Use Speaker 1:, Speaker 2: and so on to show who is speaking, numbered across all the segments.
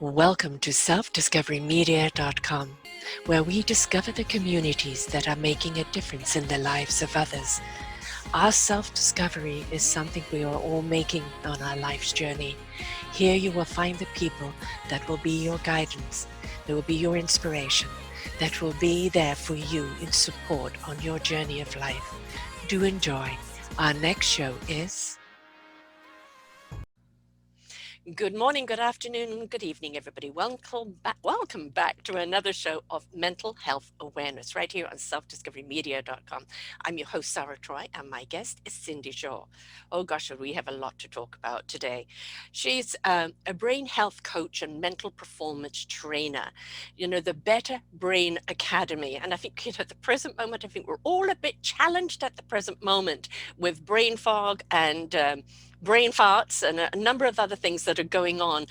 Speaker 1: Welcome to selfdiscoverymedia.com, where we discover the communities that are making a difference in the lives of others. Our self-discovery is something we are all making on our life's journey. Here you will find the people that will be your guidance, that will be your inspiration, that will be there for you in support on your journey of life. Do enjoy. Our next show is... Good morning, good afternoon, good evening, everybody. Welcome back to another show of mental health awareness right here on selfdiscoverymedia.com. I'm your host, Sarah Troy, and my guest is Cindy Shaw. Oh gosh, we have a lot to talk about today. She's a brain health coach and mental performance trainer, the Better Brain Academy. And I think, at the present moment, I think we're all a bit challenged at the present moment with brain fog and brain farts and a number of other things that are going on.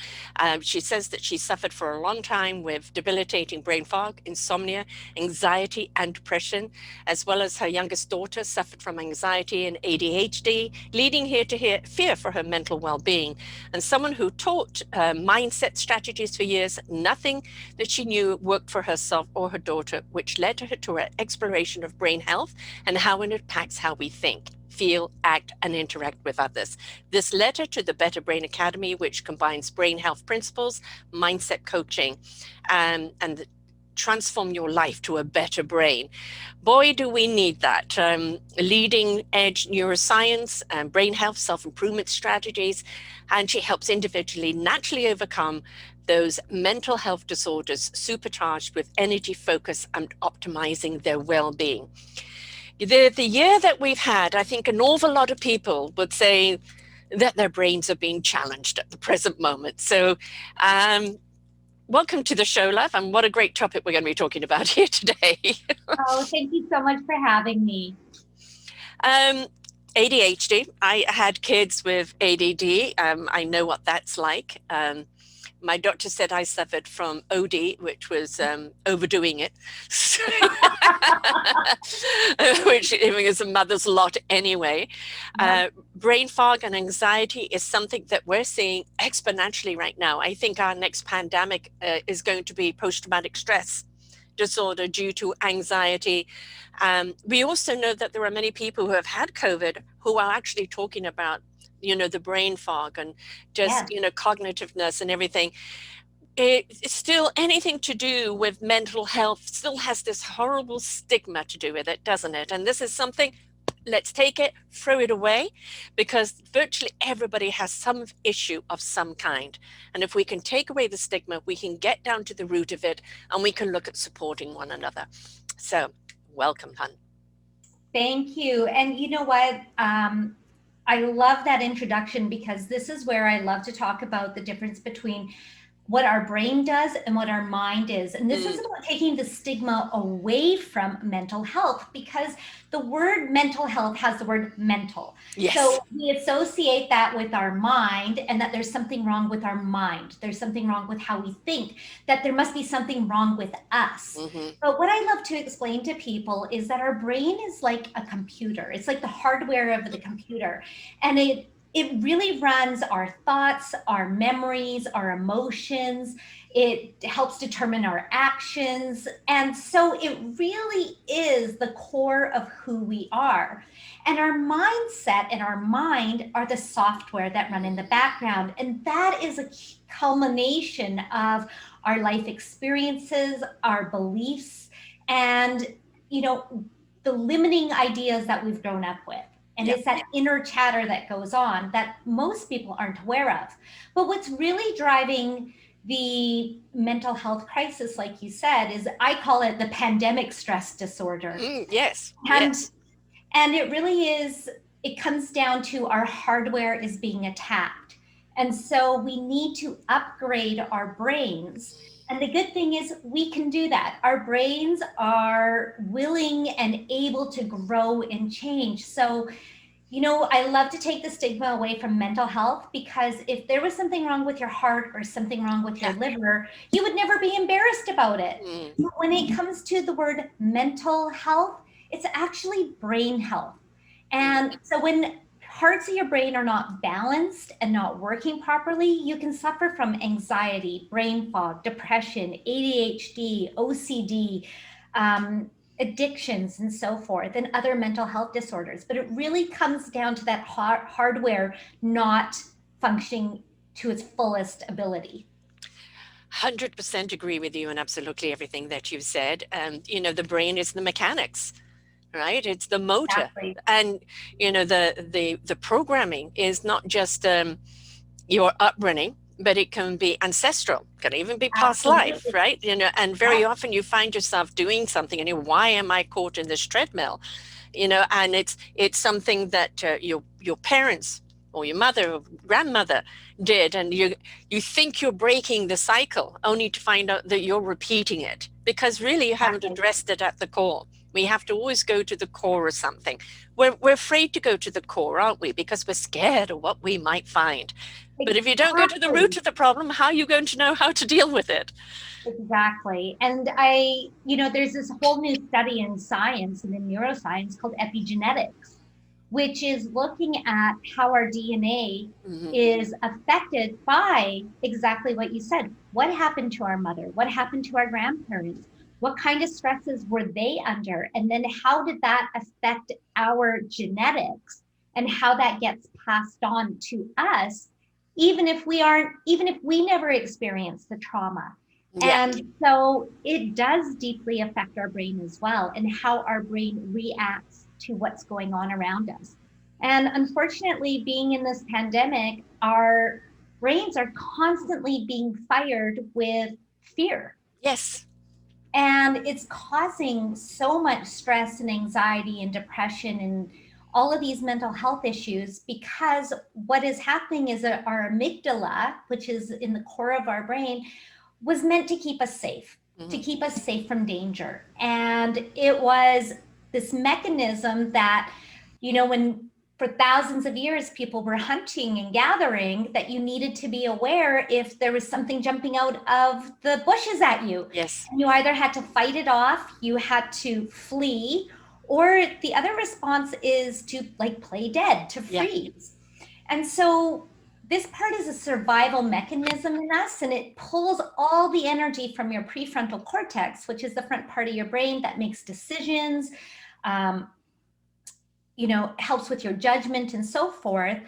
Speaker 1: She says that she suffered for a long time with debilitating brain fog, insomnia, anxiety, and depression, as well as her youngest daughter suffered from anxiety and ADHD, leading her to fear for her mental well-being. And someone who taught mindset strategies for years, nothing that she knew worked for herself or her daughter, which led her to her exploration of brain health and how it impacts how we think, feel, act, and interact with others. This led her to the Better Brain Academy, which combines brain health principles, mindset coaching, and transform your life to a better brain. Boy, do we need that. Leading edge neuroscience and brain health self-improvement strategies, and she helps individually naturally overcome those mental health disorders, supercharged with energy, focus, and optimizing their well-being. The year that we've had, I think an awful lot of people would say that their brains are being challenged at the present moment. So welcome to the show, love, and what a great topic we're going to be talking about here today.
Speaker 2: Oh, thank you so much for having me.
Speaker 1: ADHD. I had kids with ADD. I know what that's like. My doctor said I suffered from OD, which was overdoing it, which is a mother's lot anyway. Brain fog and anxiety is something that we're seeing exponentially right now. I think our next pandemic is going to be post-traumatic stress disorder due to anxiety. We also know that there are many people who have had COVID who are actually talking about the brain fog and just, cognitiveness and everything. It's still anything to do with mental health still has this horrible stigma to do with it, doesn't it? And this is something, let's take it, throw it away, because virtually everybody has some issue of some kind. And if we can take away the stigma, we can get down to the root of it and we can look at supporting one another. So welcome, hon.
Speaker 2: Thank you. And you know what? I love that introduction because this is where I love to talk about the difference between what our brain does and what our mind is. And this is about taking the stigma away from mental health, because the word mental health has the word mental.
Speaker 1: Yes.
Speaker 2: So we associate that with our mind, and that there's something wrong with our mind. There's something wrong with how we think, that there must be something wrong with us. But what I love to explain to people is that our brain is like a computer. It's like the hardware of the computer. And it really runs our thoughts, our memories, our emotions. It helps determine our actions. And so it really is the core of who we are. And our mindset and our mind are the software that run in the background. And that is a culmination of our life experiences, our beliefs, and, the limiting ideas that we've grown up with. And it's that inner chatter that goes on that most people aren't aware of. But what's really driving the mental health crisis, like you said, is I call it the pandemic stress disorder.
Speaker 1: Yes.
Speaker 2: And it really is, it comes down to our hardware is being attacked. And so we need to upgrade our brains. And the good thing is we can do that. Our brains are willing and able to grow and change. So, I love to take the stigma away from mental health, because if there was something wrong with your heart or something wrong with your liver, you would never be embarrassed about it. But when it comes to the word mental health, it's actually brain health. And so when parts of your brain are not balanced and not working properly, you can suffer from anxiety, brain fog, depression, ADHD, OCD, addictions, and so forth, and other mental health disorders. But it really comes down to that hardware not functioning to its fullest ability.
Speaker 1: 100% agree with you on absolutely everything that you've said. The brain is the mechanics, right? It's the motor.
Speaker 2: Exactly.
Speaker 1: And, the programming is not just your upbringing, but it can be ancestral, can even be past life,
Speaker 2: Absolutely.
Speaker 1: right? And very often you find yourself doing something and why am I caught in this treadmill? And it's something that your parents or your mother or grandmother did, and you think you're breaking the cycle only to find out that you're repeating it, because really you haven't addressed it at the core. We have to always go to the core of something. We're afraid to go to the core, aren't we? Because we're scared of what we might find. But if you don't go to the root of the problem, how are you going to know how to deal with it?
Speaker 2: Exactly. And there's this whole new study in science and in neuroscience called epigenetics, which is looking at how our DNA is affected by exactly what you said. What happened to our mother? What happened to our grandparents? What kind of stresses were they under? And then how did that affect our genetics and how that gets passed on to us, even if we never experienced the trauma.
Speaker 1: Yeah.
Speaker 2: And so it does deeply affect our brain as well, and how our brain reacts to what's going on around us. And unfortunately, being in this pandemic, our brains are constantly being fired with fear.
Speaker 1: Yes.
Speaker 2: And it's causing so much stress and anxiety and depression and all of these mental health issues, because what is happening is that our amygdala, which is in the core of our brain, was meant to keep us safe, to keep us safe from danger. And it was this mechanism that, when for thousands of years people were hunting and gathering, that you needed to be aware if there was something jumping out of the bushes at you.
Speaker 1: Yes.
Speaker 2: And you either had to fight it off, you had to flee, or the other response is to play dead, to freeze. And so this part is a survival mechanism in us, and it pulls all the energy from your prefrontal cortex, which is the front part of your brain that makes decisions, helps with your judgment and so forth.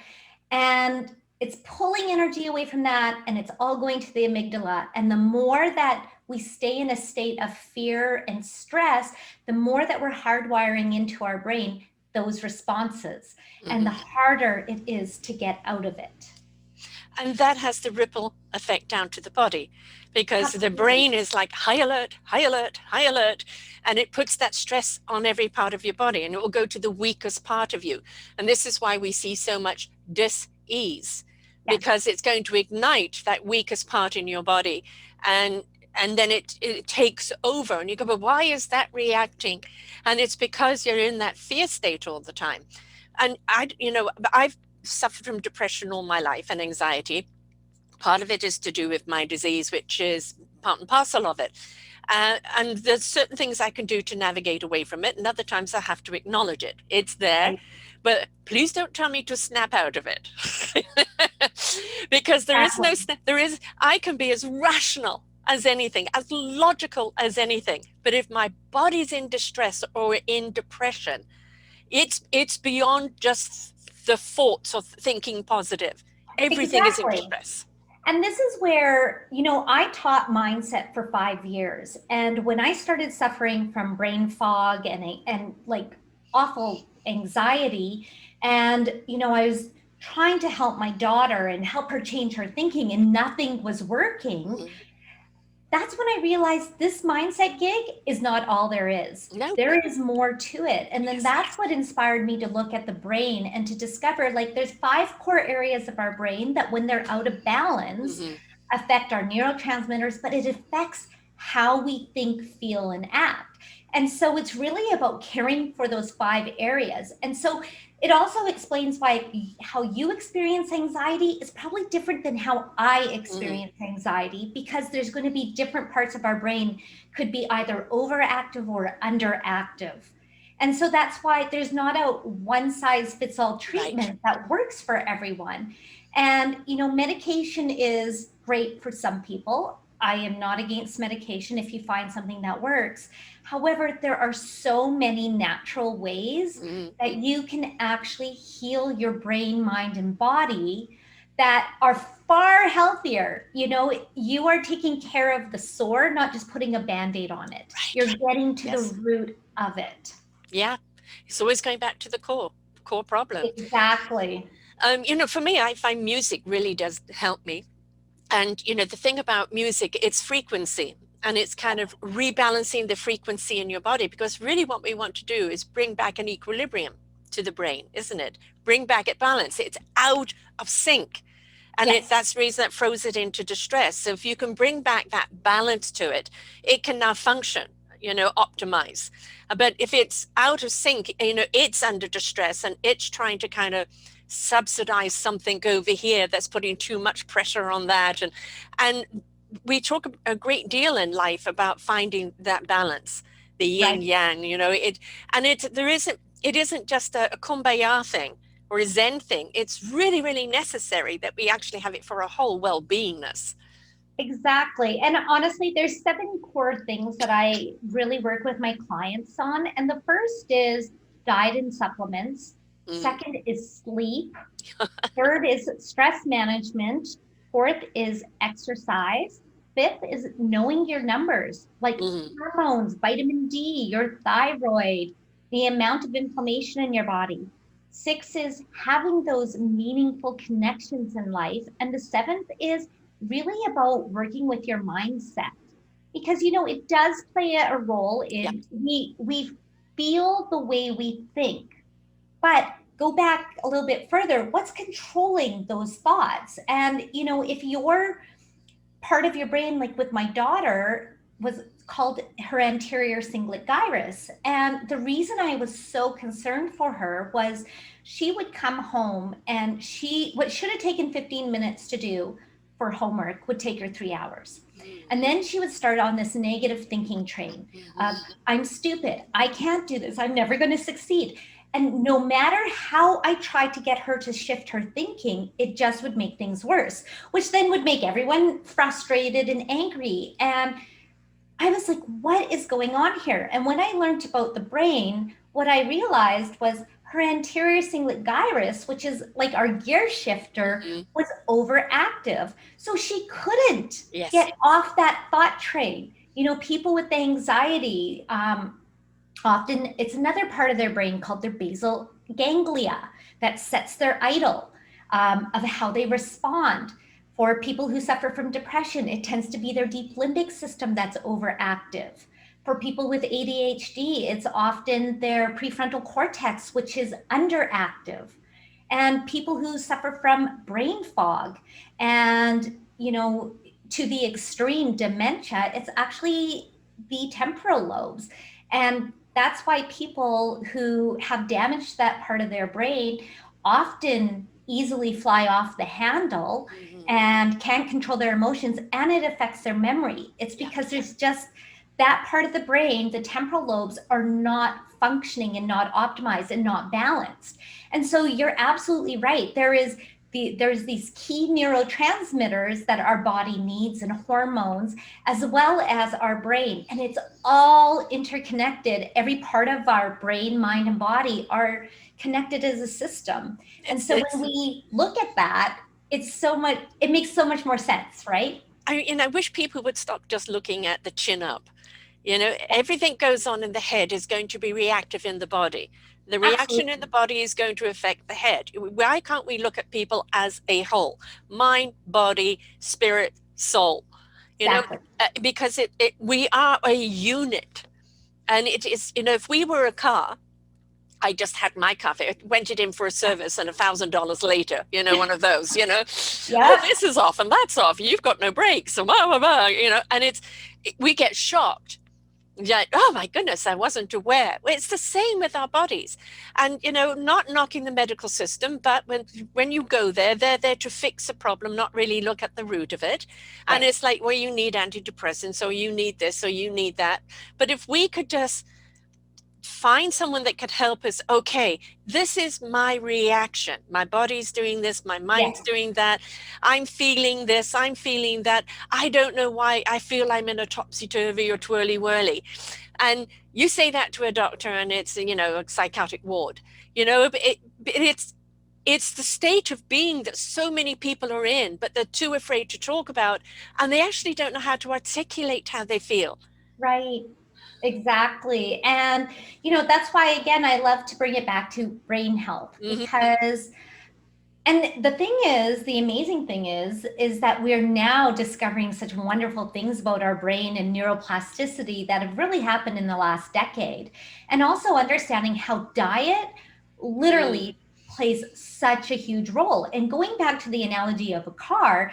Speaker 2: And it's pulling energy away from that, and it's all going to the amygdala. And the more that we stay in a state of fear and stress, the more that we're hardwiring into our brain those responses, and the harder it is to get out of it.
Speaker 1: And that has the ripple effect down to the body, because the brain is like high alert, high alert, high alert, and it puts that stress on every part of your body, and it will go to the weakest part of you. And this is why we see so much dis-ease, because it's going to ignite that weakest part in your body, and then it takes over, and you go, but why is that reacting? And it's because you're in that fear state all the time. And I've suffered from depression all my life and anxiety. Part of it is to do with my disease, which is part and parcel of it. And there's certain things I can do to navigate away from it, and other times I have to acknowledge it. It's there, but please don't tell me to snap out of it. Because there is no snap. I can be as rational as anything, as logical as anything. But if my body's in distress or in depression, it's beyond just the thoughts of thinking positive. Everything is in distress.
Speaker 2: And this is where, I taught mindset for 5 years. And when I started suffering from brain fog and awful anxiety, and, I was trying to help my daughter and help her change her thinking, and nothing was working. That's when I realized this mindset gig is not all there is.
Speaker 1: No.
Speaker 2: There is more to it. And then that's what inspired me to look at the brain and to discover there's 5 core areas of our brain that, when they're out of balance, affect our neurotransmitters, but it affects how we think, feel, and act. And so it's really about caring for those 5 areas. And so it also explains why how you experience anxiety is probably different than how I experience anxiety, because there's going to be different parts of our brain could be either overactive or underactive. And so that's why there's not a one size fits all
Speaker 1: Right.
Speaker 2: treatment that works for everyone. And, medication is great for some people. I am not against medication if you find something that works. However, there are so many natural ways that you can actually heal your brain, mind, and body that are far healthier. You are taking care of the sore, not just putting a band-aid on it.
Speaker 1: Right.
Speaker 2: You're getting to the
Speaker 1: Yes.
Speaker 2: root of it.
Speaker 1: Yeah. It's always going back to the core problem.
Speaker 2: Exactly.
Speaker 1: For me, I find music really does help me. And, the thing about music, it's frequency, and it's kind of rebalancing the frequency in your body, because really what we want to do is bring back an equilibrium to the brain, isn't it? Bring back it balance. It's out of sync. And
Speaker 2: Yes.
Speaker 1: that's the reason that throws it into distress. So if you can bring back that balance to it, it can now function, optimize. But if it's out of sync, it's under distress and it's trying to kind of subsidize something over here that's putting too much pressure on that. And we talk a great deal in life about finding that balance, the yin
Speaker 2: Right.
Speaker 1: yang, it isn't just a kumbaya thing or a Zen thing. It's really, really necessary that we actually have it for a whole well-beingness.
Speaker 2: Exactly. And honestly, there's 7 core things that I really work with my clients on. And the first is diet and supplements. Second is sleep. Third is stress management. Fourth is exercise. Fifth is knowing your numbers, like hormones, vitamin D, your thyroid, the amount of inflammation in your body. 6 is having those meaningful connections in life. And the 7th is really about working with your mindset, because it does play a role in we feel the way we think. But go back a little bit further, what's controlling those thoughts? And if your part of your brain, like with my daughter, was called her anterior cingulate gyrus. And the reason I was so concerned for her was she would come home and what should have taken 15 minutes to do for homework would take her 3 hours. And then she would start on this negative thinking train of, I'm stupid, I can't do this, I'm never going to succeed. And no matter how I tried to get her to shift her thinking, it just would make things worse, which then would make everyone frustrated and angry. And I was like, what is going on here? And when I learned about the brain, what I realized was her anterior cingulate gyrus, which is like our gear shifter, was overactive. So she couldn't get off that thought train. People with anxiety, often it's another part of their brain called their basal ganglia that sets their idle of how they respond. For people who suffer from depression, it tends to be their deep limbic system that's overactive. For people with ADHD, it's often their prefrontal cortex, which is underactive. And people who suffer from brain fog and, to the extreme dementia, it's actually the temporal lobes. And that's why people who have damaged that part of their brain often easily fly off the handle and can't control their emotions, and it affects their memory. It's because there's just that part of the brain, the temporal lobes, are not functioning and not optimized and not balanced. And so you're absolutely right. There's these key neurotransmitters that our body needs and hormones, as well as our brain. And it's all interconnected. Every part of our brain, mind, and body are connected as a system. And so when we look at that, it makes so much more sense, right?
Speaker 1: I wish people would stop just looking at the chin up. Everything goes on in the head is going to be reactive in the body. The reaction in the body is going to affect the head. Why can't we look at people as a whole? Mind, body, spirit, soul. Because we are a unit. And it is, if we were a car, I just had my car, went it in for a service, and $1,000 later, one of those, oh, this is off and that's off. You've got no brakes, and blah, blah, blah, and we get shocked. Yeah, oh my goodness, I wasn't aware. Well, it's the same with our bodies. And, not knocking the medical system, but when you go there, they're there to fix a problem, not really look at the root of it. And it's like, well, you need antidepressants, or you need this, or you need that. But if we could just find someone that could help us. Okay, this is my reaction. My body's doing this, my mind's doing that. I'm feeling this, I'm feeling that. I don't know why I feel I'm in a topsy-turvy or twirly-whirly. And you say that to a doctor and it's, you know, a psychiatric ward, you know, but it's the state of being that so many people are in, but they're too afraid to talk about, and they actually don't know how to articulate how they feel.
Speaker 2: Right. Exactly. And, you know, that's why, again, I love to bring it back to brain health, because, and the thing is, the amazing thing is that we're now discovering such wonderful things about our brain and neuroplasticity that have really happened in the last decade. And also understanding how diet literally plays such a huge role. And going back to the analogy of a car,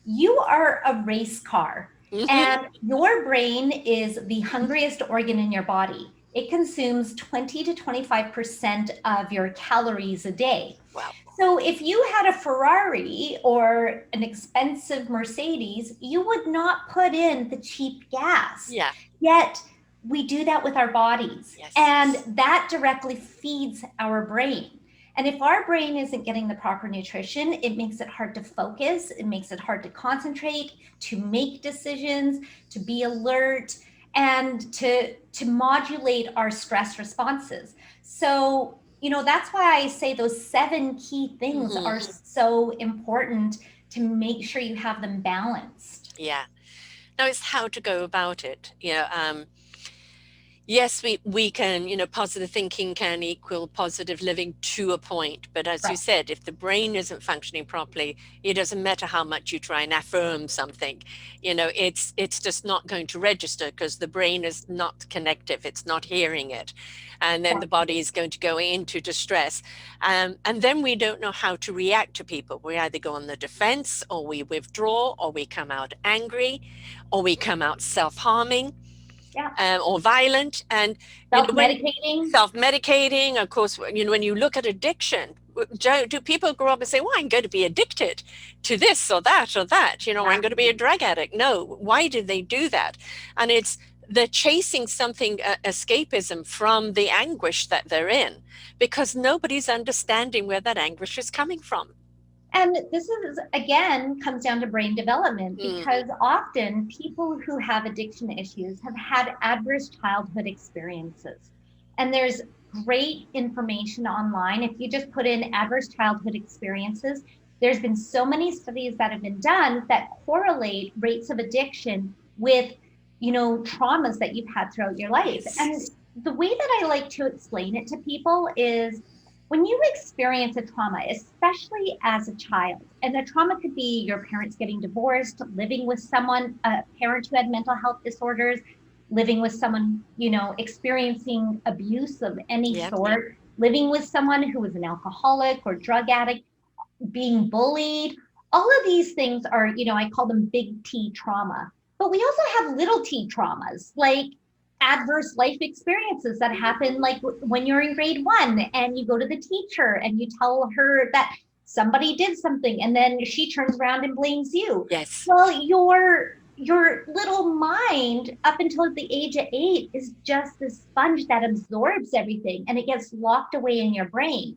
Speaker 2: you are a race car. And your brain is the hungriest organ in your body. It consumes 20 to 25% of your calories a day.
Speaker 1: Wow.
Speaker 2: So if you had a Ferrari or an expensive Mercedes, you would not put in the cheap gas.
Speaker 1: Yeah.
Speaker 2: Yet we do that with our bodies.
Speaker 1: Yes.
Speaker 2: And that directly feeds our brain. And if our brain isn't getting the proper nutrition, it makes it hard to focus. It makes it hard to concentrate, to make decisions, to be alert, and to modulate our stress responses. So, you know, that's why I say those 7 key things are so important to make sure you have them balanced.
Speaker 1: Yeah. Now it's how to go about it. You know, yes, we can, you know, positive thinking can equal positive living to a point. But as you said, if the brain isn't functioning properly, it doesn't matter how much you try and affirm something. You know, it's just not going to register because the brain is not connective. It's not hearing it. And then the body is going to go into distress. And then we don't know how to react to people. We either go on the defense, or we withdraw, or we come out angry, or we come out self-harming. Or violent, and self-medicating. Of course, you know, when you look at addiction, do people grow up and say, well, I'm going to be addicted to this or that or that, you know, or I'm going to be a drug addict? No. Why did they do that? And it's they're chasing something, escapism from the anguish that they're in, because nobody's understanding where that anguish is coming from.
Speaker 2: And this is, again, comes down to brain development, because often people who have addiction issues have had adverse childhood experiences. And there's great information online. If you just put in adverse childhood experiences, there's been so many studies that have been done that correlate rates of addiction with, you know, traumas that you've had throughout your life. And the way that I like to explain it to people is, when you experience a trauma, especially as a child, and the trauma could be your parents getting divorced, living with someone, a parent who had mental health disorders, living with someone, you know, experiencing abuse of any sort, living with someone who was an alcoholic or drug addict, being bullied. All of these things are, you know, I call them big T trauma. But we also have little t traumas, like adverse life experiences that happen, like when you're in grade 1 and you go to the teacher and you tell her that somebody did something, and then she turns around and blames you.
Speaker 1: Yes.
Speaker 2: Well, your little mind up until the age of 8 is just this sponge that absorbs everything, and it gets locked away in your brain.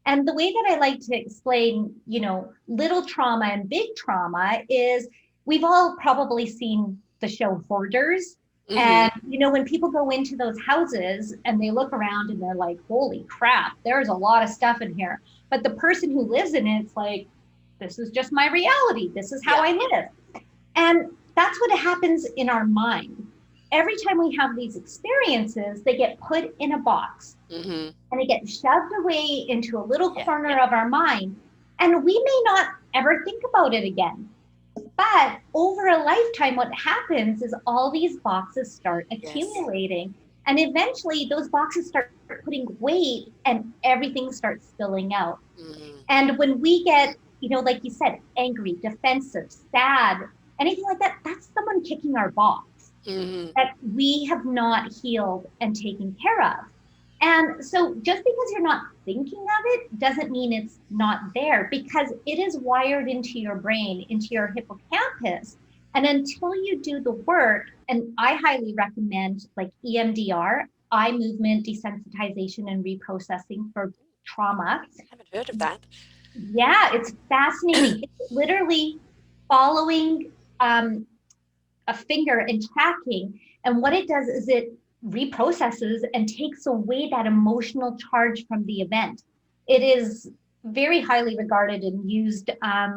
Speaker 2: And the way that I like to explain, you know, little trauma and big trauma is, we've all probably seen the show Hoarders. And, you know, when people go into those houses and they look around and they're like, holy crap, there's a lot of stuff in here. But the person who lives in it's like, this is just my reality. This is how I live. And that's what happens in our mind. Every time we have these experiences, they get put in a box and they get shoved away into a little corner of our mind. And we may not ever think about it again. But over a lifetime, what happens is all these boxes start accumulating. And eventually those boxes start putting weight and everything starts spilling out. And when we get, you know, like you said, angry, defensive, sad, anything like that, that's someone kicking our box that we have not healed and taken care of. And so just because you're not thinking of it doesn't mean it's not there, because it is wired into your brain, into your hippocampus. And until you do the work, and I highly recommend like EMDR, eye movement desensitization and reprocessing for trauma.
Speaker 1: I haven't heard of that.
Speaker 2: Yeah, it's fascinating. It's literally following a finger and tracking. And what it does is it reprocesses and takes away that emotional charge from the event. It is very highly regarded and used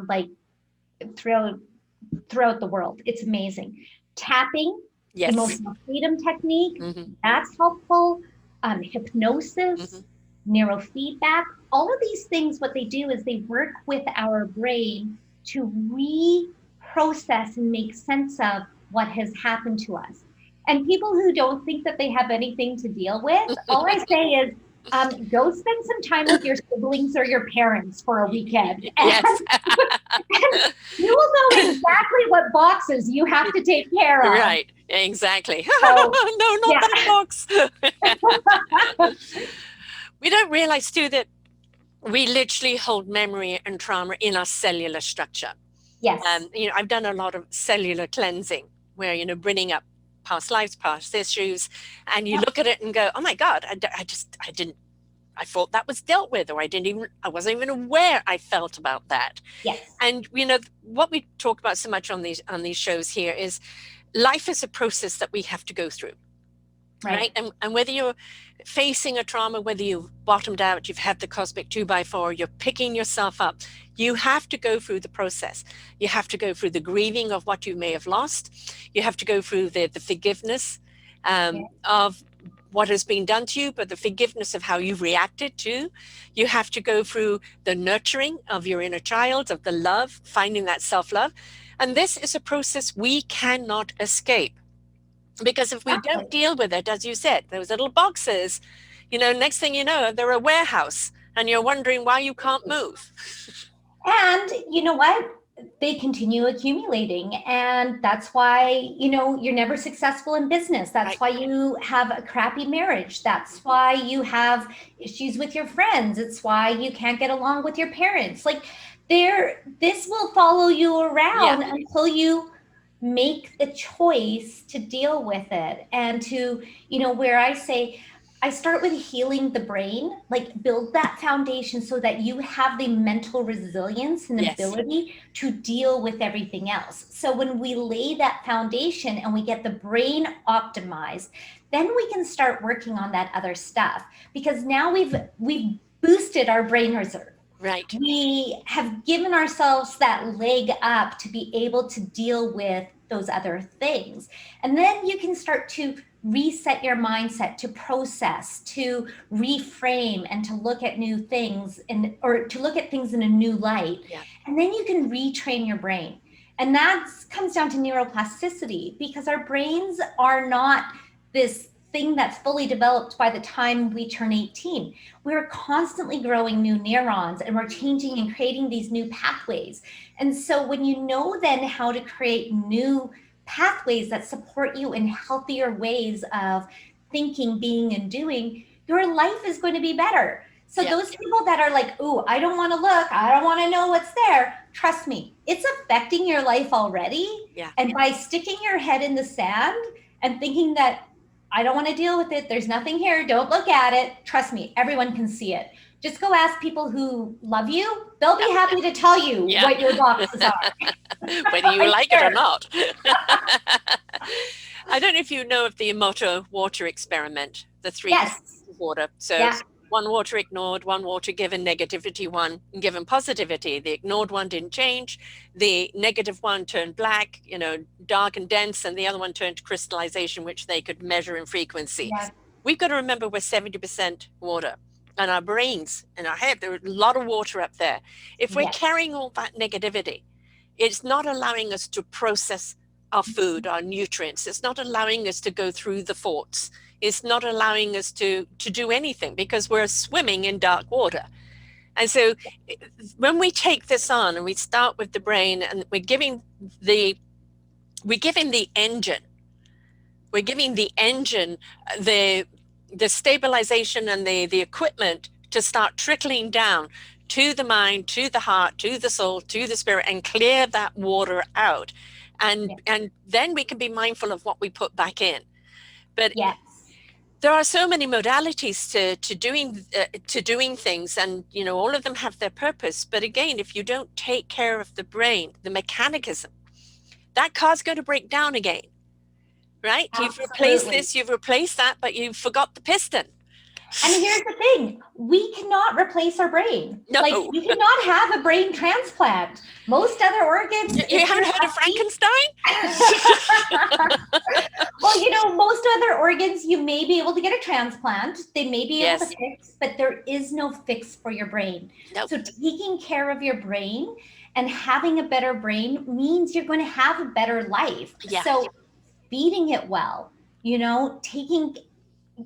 Speaker 2: like throughout the world. It's amazing. Tapping,
Speaker 1: Yes.
Speaker 2: emotional freedom technique, that's helpful. Hypnosis, neurofeedback, all of these things, what they do is they work with our brain to reprocess and make sense of what has happened to us. And people who don't think that they have anything to deal with, all I say is, go spend some time with your siblings or your parents for a weekend.
Speaker 1: Yes.
Speaker 2: And you will know exactly what boxes you have to take care of.
Speaker 1: Right, exactly.
Speaker 2: So,
Speaker 1: no, not that box. We don't realize too that we literally hold memory and trauma in our cellular structure.
Speaker 2: Yes.
Speaker 1: I've done a lot of cellular cleansing where, bringing up past lives, past issues, and you look at it and go, oh my God, I thought that was dealt with, or I wasn't even aware I felt about that.
Speaker 2: Yes.
Speaker 1: And, what we talk about so much on these shows here is life is a process that we have to go through. Right. And whether you're facing a trauma, whether you've bottomed out, you've had the cosmic 2x4, you're picking yourself up, you have to go through the process. You have to go through the grieving of what you may have lost. You have to go through the forgiveness of what has been done to you, but the forgiveness of how you've reacted to. You have to go through the nurturing of your inner child, of the love, finding that self-love. And this is a process we cannot escape. Because if we don't deal with it, as you said, those little boxes, next thing you know, they're a warehouse and you're wondering why you can't move.
Speaker 2: And you know what? They continue accumulating. And that's why, you're never successful in business. That's why you have a crappy marriage. That's why you have issues with your friends. It's why you can't get along with your parents. Like this will follow you around until you make the choice to deal with it. And to, where I say, I start with healing the brain, like build that foundation so that you have the mental resilience and ability to deal with everything else. So when we lay that foundation and we get the brain optimized, then we can start working on that other stuff, because now we've boosted our brain reserve.
Speaker 1: Right.
Speaker 2: We have given ourselves that leg up to be able to deal with those other things. And then you can start to reset your mindset, to process, to reframe, and to look at new things, or to look at things in a new light. And then you can retrain your brain. And that comes down to neuroplasticity, because our brains are not this thing that's fully developed by the time we turn 18. We're constantly growing new neurons, and we're changing and creating these new pathways. And so when you know then how to create new pathways that support you in healthier ways of thinking, being, and doing, your life is going to be better. So those people that are like, ooh, I don't want to look, I don't want to know what's there, trust me, it's affecting your life already. And by sticking your head in the sand and thinking that I don't want to deal with it, there's nothing here, don't look at it, trust me, everyone can see it. Just go ask people who love you. They'll be happy to tell you what your boxes are.
Speaker 1: Whether you like it or not. I don't know if you know of the Emoto water experiment, the 3 water. So 1 water ignored, 1 water given, negativity 1 given positivity. The ignored one didn't change. The negative one turned black, dark and dense, and the other one turned to crystallization, which they could measure in frequency. We've got to remember we're 70% water. And our brains and our head, there's a lot of water up there. If we're carrying all that negativity, it's not allowing us to process our food, our nutrients. It's not allowing us to go through the thoughts. It's not allowing us to do anything, because we're swimming in dark water. And so when we take this on and we start with the brain, and we're giving the engine the stabilization and the equipment to start trickling down to the mind, to the heart, to the soul, to the spirit, and clear that water out. And then we can be mindful of what we put back in. But there are so many modalities to doing things, and all of them have their purpose. But again, if you don't take care of the brain, the mechanism, that car's going to break down again, right? You've replaced
Speaker 2: Absolutely.
Speaker 1: this, you've replaced that, but you forgot the piston.
Speaker 2: And here's the thing, we cannot replace our brain.
Speaker 1: No.
Speaker 2: Like, you cannot have a brain transplant. Most other organs,
Speaker 1: You haven't heard of Frankenstein?
Speaker 2: Well, most other organs, you may be able to get a transplant. They may be able to
Speaker 1: Yes.
Speaker 2: fix, but there is no fix for your brain.
Speaker 1: Nope.
Speaker 2: So taking care of your brain and having a better brain means you're going to have a better life.
Speaker 1: Yeah.
Speaker 2: So feeding it well,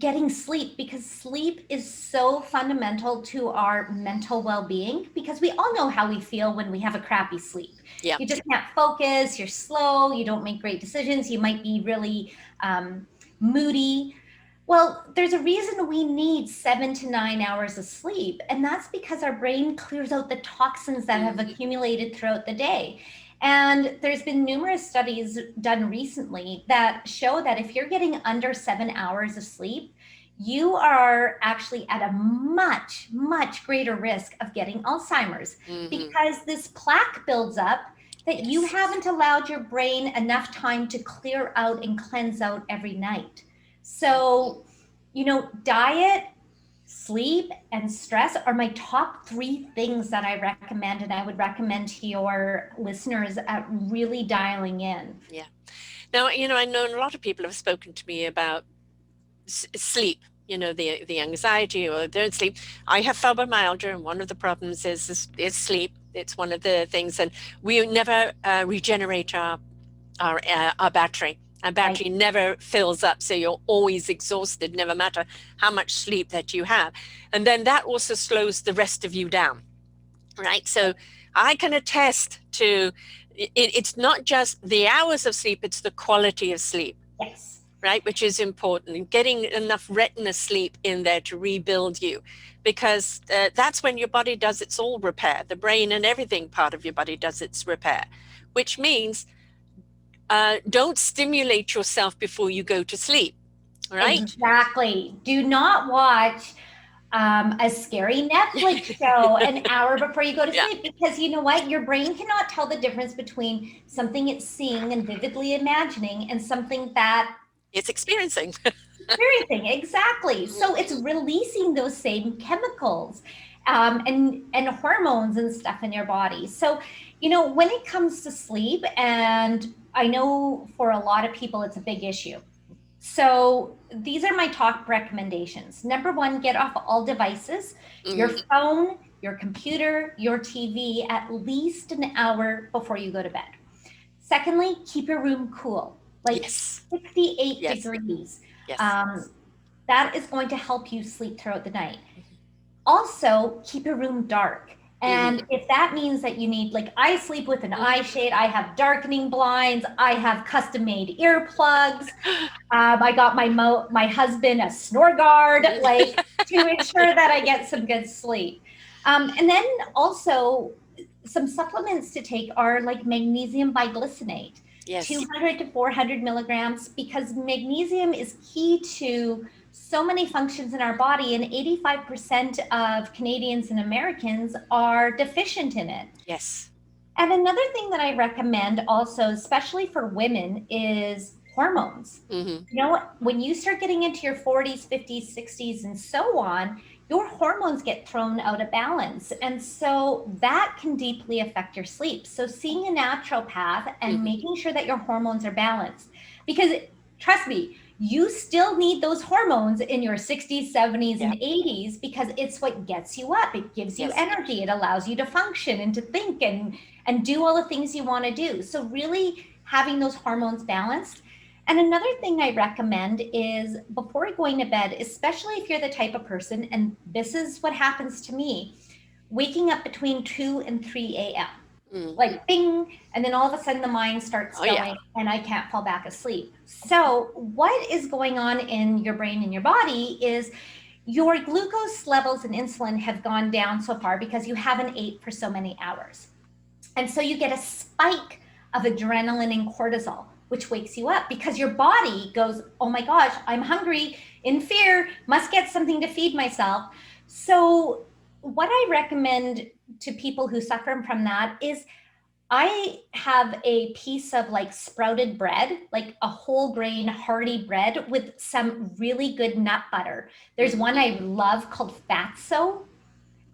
Speaker 2: getting sleep, because sleep is so fundamental to our mental well-being, because we all know how we feel when we have a crappy sleep.
Speaker 1: Yeah.
Speaker 2: You just can't focus, you're slow, you don't make great decisions, you might be really moody. Well, there's a reason we need 7 to 9 hours of sleep, and that's because our brain clears out the toxins that have accumulated throughout the day. And there's been numerous studies done recently that show that if you're getting under 7 hours of sleep, you are actually at a much, much greater risk of getting Alzheimer's, because this plaque builds up that you haven't allowed your brain enough time to clear out and cleanse out every night. So, diet, sleep, and stress are my top 3 things that I recommend, and I would recommend to your listeners at really dialing in.
Speaker 1: Yeah. Now, I know a lot of people have spoken to me about sleep, the anxiety or don't sleep. I have fibromyalgia, and one of the problems is sleep. It's one of the things, and we never regenerate our battery. Our battery never fills up, so you're always exhausted, never matter how much sleep that you have. And then that also slows the rest of you down, right? So I can attest to it's not just the hours of sleep, it's the quality of sleep.
Speaker 2: Yes.
Speaker 1: Right, which is important, and getting enough retina sleep in there to rebuild you, because that's when your body does its all repair. The brain and everything part of your body does its repair, which means don't stimulate yourself before you go to sleep, right?
Speaker 2: Exactly. Do not watch a scary Netflix show an hour before you go to sleep, because you know what? Your brain cannot tell the difference between something it's seeing and vividly imagining and something that
Speaker 1: it's experiencing.
Speaker 2: Exactly. So it's releasing those same chemicals and hormones and stuff in your body. So, when it comes to sleep, and I know for a lot of people it's a big issue. So these are my top recommendations. Number 1, get off all devices, your phone, your computer, your TV, at least an hour before you go to bed. Secondly, keep your room cool, like 68 degrees.
Speaker 1: Yes.
Speaker 2: That is going to help you sleep throughout the night. Also, keep your room dark. And if that means that you need, like, I sleep with an eye shade, I have darkening blinds, I have custom made earplugs. I got my husband a snore guard, like, to ensure that I get some good sleep. And then also some supplements to take are like magnesium biglycinate, 200 to 400 milligrams, because magnesium is key to so many functions in our body, and 85% of Canadians and Americans are deficient in it.
Speaker 1: Yes.
Speaker 2: And another thing that I recommend also, especially for women, is hormones. When you start getting into your 40s, 50s, 60s, and so on, your hormones get thrown out of balance. And so that can deeply affect your sleep. So seeing a naturopath and making sure that your hormones are balanced, because trust me, you still need those hormones in your 60s, 70s, and 80s, because it's what gets you up. It gives you energy. It allows you to function and to think and do all the things you want to do. So really having those hormones balanced. And another thing I recommend is, before going to bed, especially if you're the type of person, and this is what happens to me, waking up between 2 and 3 a.m. Like bing, and then all of a sudden the mind starts going and I can't fall back asleep. So what is going on in your brain and your body is your glucose levels and insulin have gone down so far because you haven't ate for so many hours. And so you get a spike of adrenaline and cortisol. which wakes you up because your body goes, oh my gosh, I'm hungry, in fear, must get something to feed myself. So what I recommend to people who suffer from that is I have a piece of like sprouted bread, like a whole grain hearty bread with some really good nut butter. There's one I love called Fatso,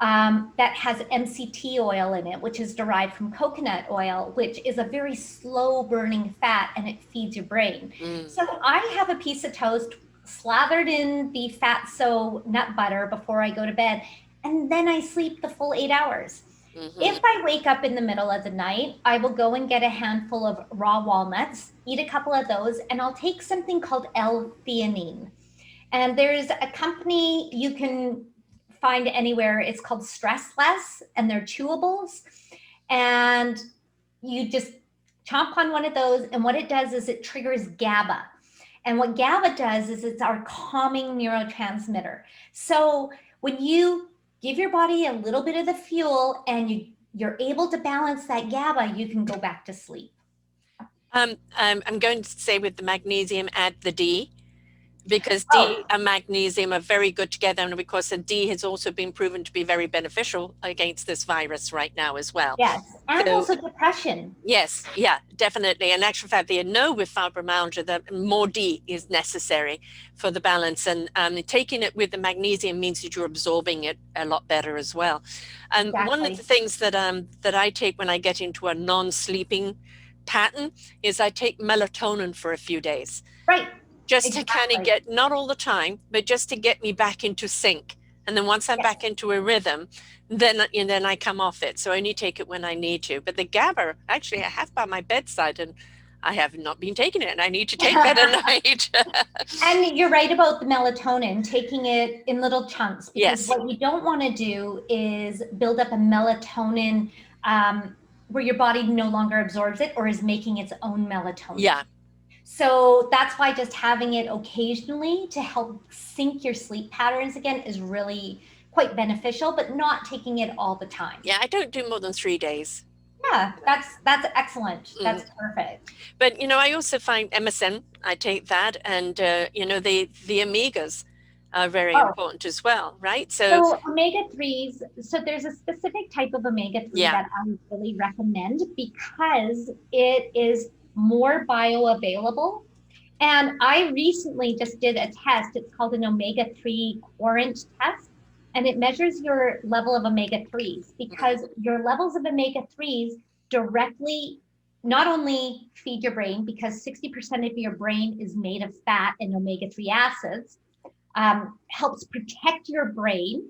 Speaker 2: that has MCT oil in it, which is derived from coconut oil, which is a very slow burning fat and it feeds your brain. So I have a piece of toast slathered in the Fatso nut butter before I go to bed, and then I sleep the full 8 hours. If I wake up in the middle of the night, I will go and get a handful of raw walnuts, eat a couple of those, and I'll take something called L-theanine. And there's a company you can find anywhere. It's called Stress Less, and they're chewables. And you just chomp on one of those, and what it does is it triggers GABA. And what GABA does is it's our calming neurotransmitter. So when you give your body a little bit of the fuel and you're able to balance that GABA, you can go back to sleep.
Speaker 1: I'm going to say with the magnesium, add the D, because D and magnesium are very good together, and because the D has also been proven to be very beneficial against this virus right now as well.
Speaker 2: Yes, and so, also depression.
Speaker 1: Yes, yeah, definitely. In actual fact, they know with fibromyalgia that more D is necessary for the balance, and taking it with the magnesium means that you're absorbing it a lot better as well. And one of the things that I take when I get into a non-sleeping pattern is I take melatonin for a few days.
Speaker 2: Right.
Speaker 1: Just to kind of get, not all the time, but just to get me back into sync. And then once I'm back into a rhythm, then I come off it. So I only take it when I need to. But the GABA, actually, I have by my bedside, and I have not been taking it, and I need to take that at night.
Speaker 2: And you're right about the melatonin, taking it in little chunks, because what you don't want to do is build up a melatonin where your body no longer absorbs it or is making its own melatonin.
Speaker 1: Yeah.
Speaker 2: So that's why just having it occasionally to help sync your sleep patterns again is really quite beneficial, but not taking it all the time.
Speaker 1: Yeah, I don't do more than 3 days.
Speaker 2: Yeah, that's excellent. That's perfect.
Speaker 1: But, I also find MSM, I take that, and, the Amigas are very important as well, right?
Speaker 2: So omega-3s, so there's a specific type of omega-3 that I really recommend because it is more bioavailable. And I recently just did a test. It's called an omega-3 quorent test, and it measures your level of omega-3s because your levels of omega-3s directly not only feed your brain, because 60% of your brain is made of fat and omega-3 acids, helps protect your brain,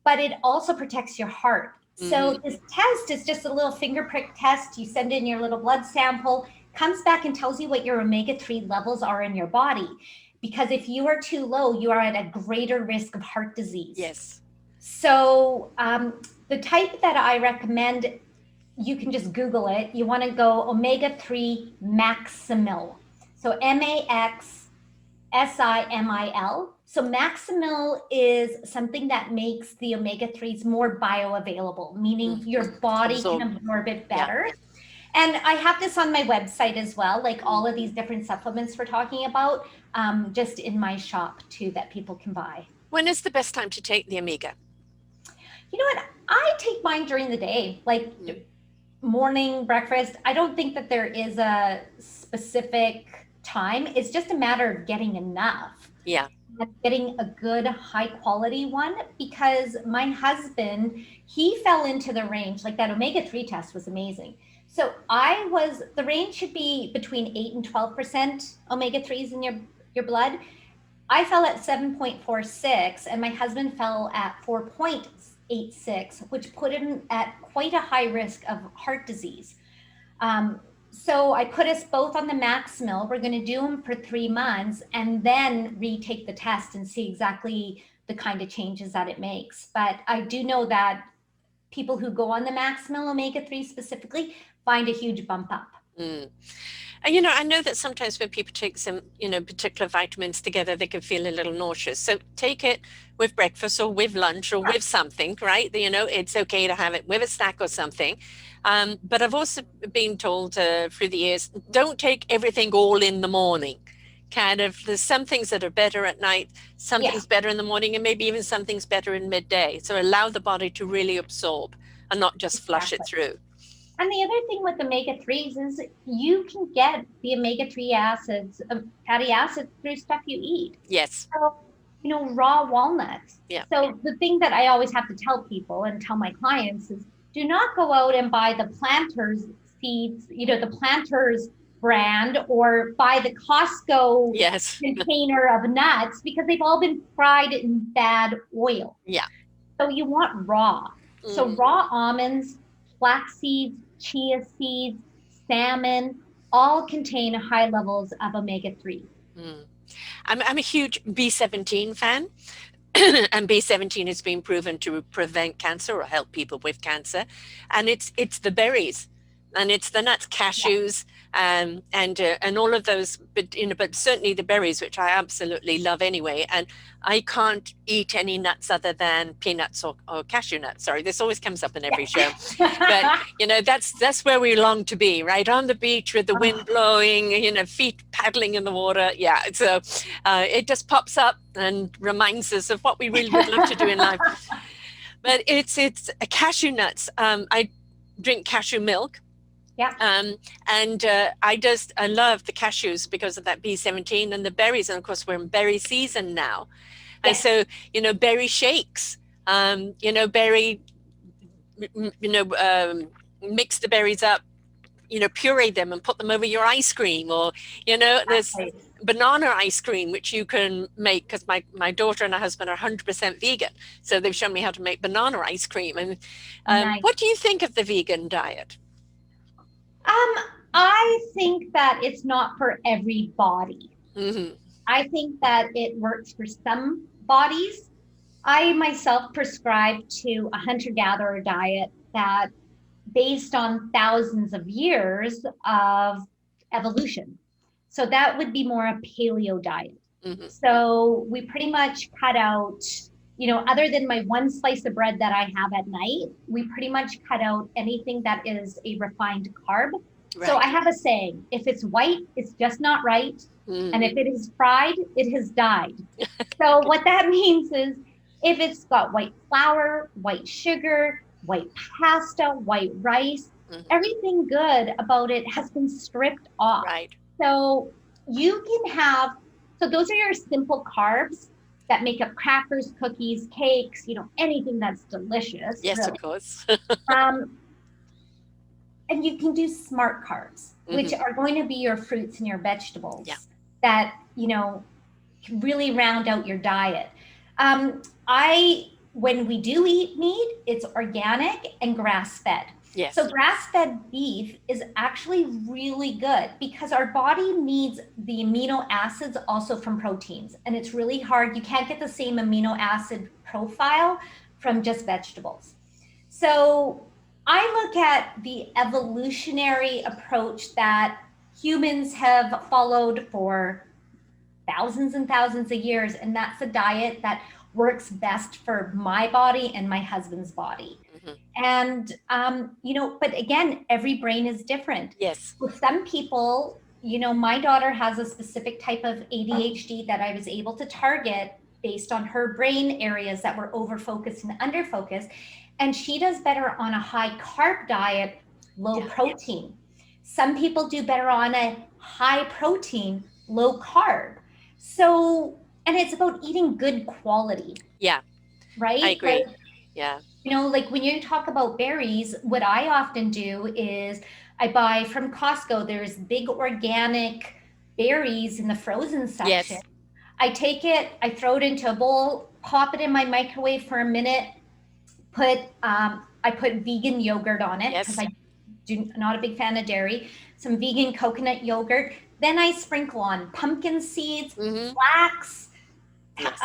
Speaker 2: but it also protects your heart. So this test is just a little finger prick test. You send in your little blood sample, comes back and tells you what your omega-3 levels are in your body. Because if you are too low, you are at a greater risk of heart disease.
Speaker 1: Yes.
Speaker 2: So the type that I recommend, you can just Google it. You want to go omega-3 Maximil. So Maximil. So Maximil is something that makes the omega-3s more bioavailable, meaning your body can absorb it better. Yeah. And I have this on my website as well, like all of these different supplements we're talking about, just in my shop too, that people can buy.
Speaker 1: When is the best time to take the Amiga?
Speaker 2: You know what? I take mine during the day, like morning, breakfast. I don't think that there is a specific time. It's just a matter of getting enough.
Speaker 1: Yeah.
Speaker 2: Getting a good high quality one, because my husband, he fell into the range, like that omega-3 test was amazing. So the range should be between 8 and 12% omega-3s in your blood. I fell at 7.46 and my husband fell at 4.86, which put him at quite a high risk of heart disease. So I put us both on the Maximil. We're going to do them for 3 months and then retake the test and see exactly the kind of changes that it makes. But I do know that people who go on the Maximil omega-3 specifically find a huge bump up.
Speaker 1: Mm. And, you know, I know that sometimes when people take some, you know, particular vitamins together, they can feel a little nauseous. So take it with breakfast or with lunch or with something, right? You know, it's okay to have it with a snack or something. But I've also been told through the years, don't take everything all in the morning. Kind of, there's some things that are better at night, some
Speaker 2: Yeah,
Speaker 1: things better in the morning, and maybe even some things better in midday. So allow the body to really absorb and not just flush it
Speaker 2: exactly.
Speaker 1: through.
Speaker 2: And the other thing with omega-3s is you can get the omega-3 acids, fatty acids through stuff you eat.
Speaker 1: Yes.
Speaker 2: So, raw walnuts.
Speaker 1: Yeah.
Speaker 2: So the thing that I always have to tell people and tell my clients is do not go out and buy the Planters seeds, the Planters brand, or buy the Costco
Speaker 1: Yes.
Speaker 2: container of nuts because they've all been fried in bad oil.
Speaker 1: Yeah.
Speaker 2: So you want raw. So
Speaker 1: Mm.
Speaker 2: raw almonds, flax seeds, chia seeds, salmon, all contain high levels of omega-3.
Speaker 1: Mm. I'm a huge B17 fan, and B17 has been proven to prevent cancer or help people with cancer. And it's the berries, and it's the nuts,
Speaker 2: Yeah.
Speaker 1: cashews, and all of those. But but certainly the berries, which I absolutely love anyway. And I can't eat any nuts other than peanuts or cashew nuts. Sorry, this always comes up in every show. But that's where we long to be, right on the beach with the wind blowing, feet paddling in the water. Yeah, so it just pops up and reminds us of what we really would love to do in life. But it's cashew nuts. I drink cashew milk.
Speaker 2: Yeah.
Speaker 1: And I love the cashews because of that B17 and the berries. And of course, we're in berry season now. And
Speaker 2: Yes.
Speaker 1: so, berry shakes, berry, mix the berries up, puree them and put them over your ice cream, or, there's
Speaker 2: Exactly.
Speaker 1: banana ice cream, which you can make, because my daughter and her husband are 100% vegan. So they've shown me how to make banana ice cream. And
Speaker 2: Nice.
Speaker 1: what do you think of the vegan diet?
Speaker 2: I think that it's not for everybody.
Speaker 1: Mm-hmm.
Speaker 2: I think that it works for some bodies. I myself prescribe to a hunter-gatherer diet that based on thousands of years of evolution. So that would be more a paleo diet.
Speaker 1: Mm-hmm.
Speaker 2: So we pretty much cut out, other than my one slice of bread that I have at night, we pretty much cut out anything that is a refined carb.
Speaker 1: Right.
Speaker 2: So I have a saying, if it's white, it's just not right.
Speaker 1: Mm-hmm.
Speaker 2: And if it is fried, it has died. So what that means is if it's got white flour, white sugar, white pasta, white rice,
Speaker 1: Mm-hmm.
Speaker 2: everything good about it has been stripped off.
Speaker 1: Right.
Speaker 2: So you can have, so those are your simple carbs that make up crackers, cookies, cakes, anything that's delicious.
Speaker 1: Yes,
Speaker 2: really.
Speaker 1: of course.
Speaker 2: And you can do smart carbs, which
Speaker 1: Mm-hmm.
Speaker 2: are going to be your fruits and your vegetables
Speaker 1: Yeah.
Speaker 2: that, can really round out your diet. When we do eat meat, it's organic and grass-fed.
Speaker 1: Yes.
Speaker 2: So grass-fed beef is actually really good because our body needs the amino acids also from proteins. And it's really hard. You can't get the same amino acid profile from just vegetables. So I look at the evolutionary approach that humans have followed for thousands and thousands of years, and that's a diet that works best for my body and my husband's body.
Speaker 1: Mm-hmm.
Speaker 2: And but again, every brain is different.
Speaker 1: Yes.
Speaker 2: With some people, my daughter has a specific type of ADHD that I was able to target based on her brain areas that were over focused and under focused, and she does better on a high carb diet, low protein. Some people do better on a high protein, low carb. So, and it's about eating good quality.
Speaker 1: Yeah.
Speaker 2: Right?
Speaker 1: I agree.
Speaker 2: Like,
Speaker 1: yeah.
Speaker 2: Like when you talk about berries, what I often do is I buy from Costco, there's big organic berries in the frozen section.
Speaker 1: Yes.
Speaker 2: I take it, I throw it into a bowl, pop it in my microwave for a minute, I put vegan yogurt on it because
Speaker 1: Yes.
Speaker 2: not a big fan of dairy, some vegan coconut yogurt. Then I sprinkle on pumpkin seeds,
Speaker 1: Mm-hmm.
Speaker 2: flax,
Speaker 1: Yes.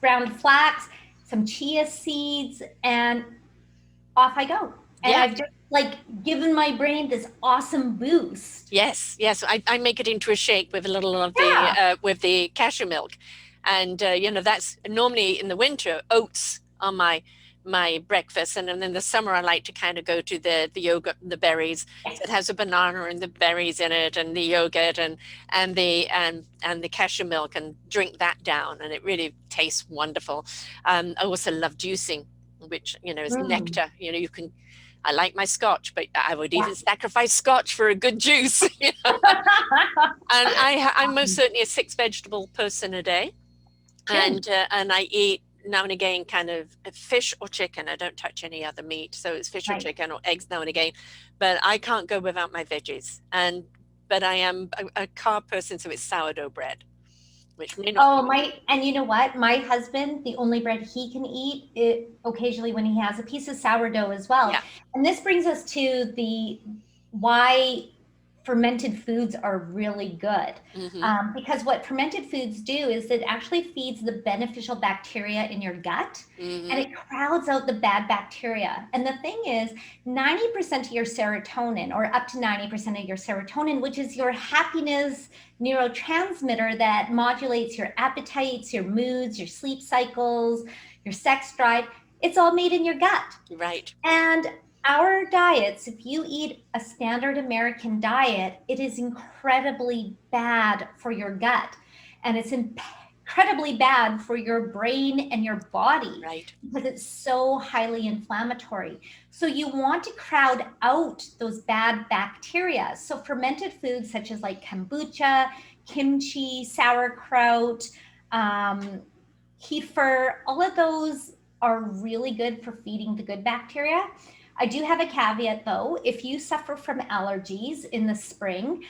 Speaker 2: ground flax, some chia seeds, and off I go. And I've just like given my brain this awesome boost.
Speaker 1: Yes, yes. I make it into a shake with a little of with the cashew milk, and that's normally in the winter oats are my breakfast, and then in the summer I like to kind of go to the yogurt and the berries.
Speaker 2: Yes.
Speaker 1: So it has a banana and the berries in it, and the yogurt and the cashew milk, and drink that down, and it really tastes wonderful. I also love juicing, which is nectar. You can. I like my scotch, but I would even sacrifice scotch for a good juice. And I'm most certainly a 6 vegetable person a day. And I eat now and again kind of fish or chicken. I don't touch any other meat. So it's fish or chicken or eggs now and again. But I can't go without my veggies. But I am a carb person, so it's sourdough bread. Which may not
Speaker 2: and you know what? My husband, the only bread he can eat it occasionally when he has a piece of sourdough as well.
Speaker 1: Yeah.
Speaker 2: And this brings us to why fermented foods are really good. Because what fermented foods do is it actually feeds the beneficial bacteria in your gut, and it crowds out the bad bacteria. And the thing is, 90% of your serotonin, or up to 90% of your serotonin, which is your happiness neurotransmitter that modulates your appetites, your moods, your sleep cycles, your sex drive, it's all made in your gut.
Speaker 1: Right.
Speaker 2: And our diets, if you eat a standard American diet, it is incredibly bad for your gut. And it's incredibly bad for your brain and your body.
Speaker 1: Right.
Speaker 2: Because it's so highly inflammatory. So you want to crowd out those bad bacteria. So fermented foods such as like kombucha, kimchi, sauerkraut, kefir, all of those are really good for feeding the good bacteria. I do have a caveat though. If you suffer from allergies in the spring,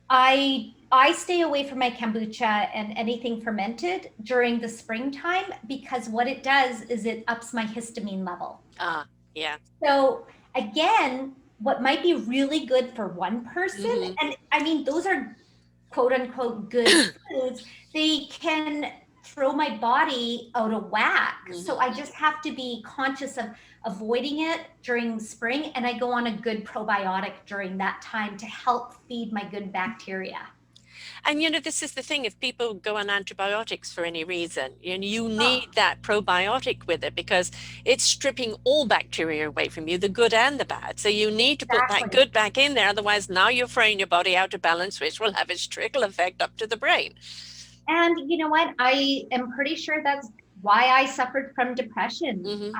Speaker 2: I stay away from my kombucha and anything fermented during the springtime, because what it does is it ups my histamine level.
Speaker 1: Yeah.
Speaker 2: So again, what might be really good for one person, and I mean, those are quote unquote good foods, they can throw my body out of whack. So I just have to be conscious of avoiding it during spring, and I go on a good probiotic during that time to help feed my good bacteria.
Speaker 1: And this is the thing, if people go on antibiotics for any reason, you need that probiotic with it, because it's stripping all bacteria away from you, the good and the bad. So you need to put that good back in there. Otherwise, now you're throwing your body out of balance, which will have its trickle effect up to the brain.
Speaker 2: And you know what? I am pretty sure that's why I suffered from depression.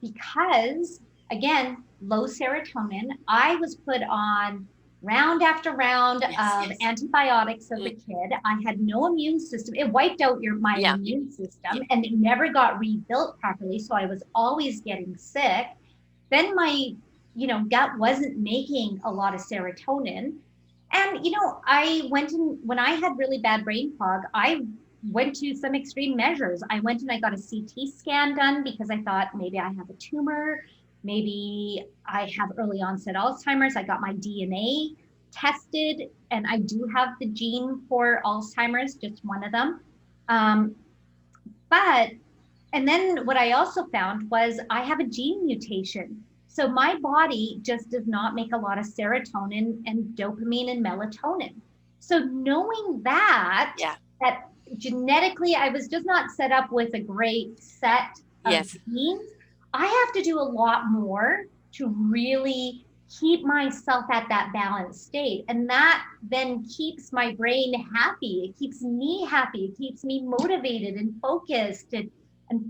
Speaker 2: Because, again, low serotonin. I was put on round after round of antibiotics as a kid. I had no immune system. It wiped out my immune system, and it never got rebuilt properly. So I was always getting sick. Then my, gut wasn't making a lot of serotonin. And, I went in, when I had really bad brain fog, I went to some extreme measures. I went and I got a CT scan done because I thought maybe I have a tumor, maybe I have early onset Alzheimer's. I got my DNA tested, and I do have the gene for Alzheimer's, just one of them. And then what I also found was I have a gene mutation. So my body just does not make a lot of serotonin and dopamine and melatonin. So knowing that genetically I was just not set up with a great set of genes, I have to do a lot more to really keep myself at that balanced state. And that then keeps my brain happy. It keeps me happy. It keeps me motivated and focused and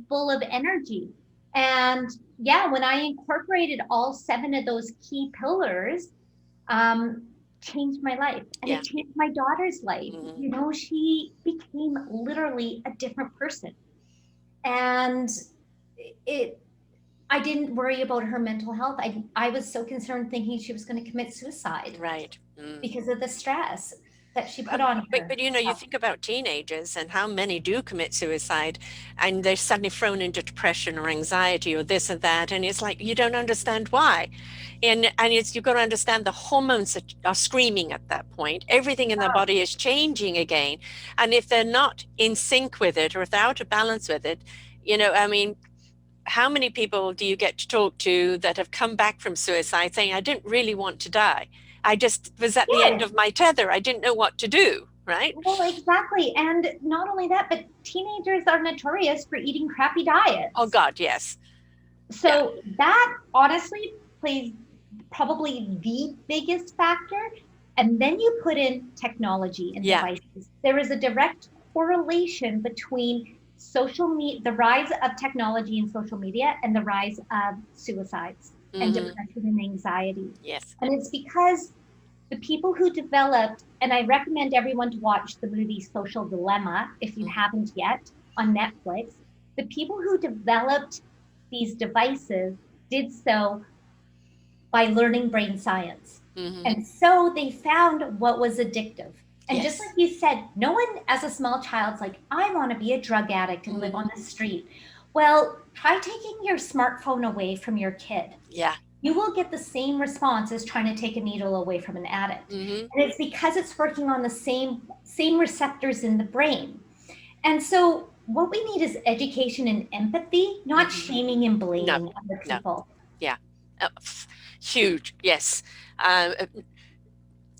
Speaker 2: full of energy. And when I incorporated all 7 of those key pillars, changed my life, and it changed my daughter's life. She became literally a different person, and I didn't worry about her mental health. I was so concerned thinking she was going to commit suicide,
Speaker 1: right?
Speaker 2: Because of the stress that she put on her.
Speaker 1: But you think about teenagers and how many do commit suicide, and they're suddenly thrown into depression or anxiety or this and that, and it's like you don't understand why. And you've got to understand the hormones are screaming at that point. Everything in their body is changing again. And if they're not in sync with it, or if they're out of balance with it, how many people do you get to talk to that have come back from suicide saying, I didn't really want to die. I just was at the end of my tether. I didn't know what to do, right?
Speaker 2: Well, exactly. And not only that, but teenagers are notorious for eating crappy diets.
Speaker 1: Oh, God, yes.
Speaker 2: So that honestly plays probably the biggest factor. And then you put in technology and devices. There is a direct correlation between the rise of technology and social media and the rise of suicides and depression and anxiety.
Speaker 1: Yes.
Speaker 2: And it's because the people who developed, and I recommend everyone to watch the movie Social Dilemma if you haven't yet on Netflix, the people who developed these devices did so by learning brain science. And so they found what was addictive. And just like you said, no one as a small child's like, I want to be a drug addict and live on the street. Well, try taking your smartphone away from your kid.
Speaker 1: Yeah.
Speaker 2: You will get the same response as trying to take a needle away from an addict. And it's because it's working on the same receptors in the brain. And so what we need is education and empathy, not shaming and blaming other people.
Speaker 1: Yeah. Huge. Yes.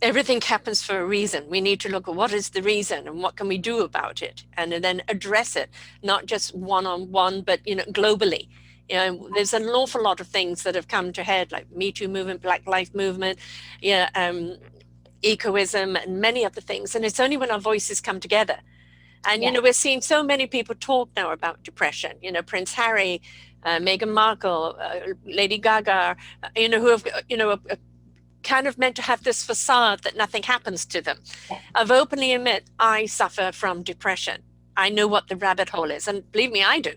Speaker 1: Everything happens for a reason. We need to look at what is the reason and what can we do about it, and then address it, not just one-on-one, but globally. There's an awful lot of things that have come to head, like Me Too movement, Black Lives Movement, ecoism, and many other things. And it's only when our voices come together. And, we're seeing so many people talk now about depression, Prince Harry, Meghan Markle, Lady Gaga, who have, kind of meant to have this facade that nothing happens to them. I've openly admit I suffer from depression. I know what the rabbit hole is. And believe me, I do.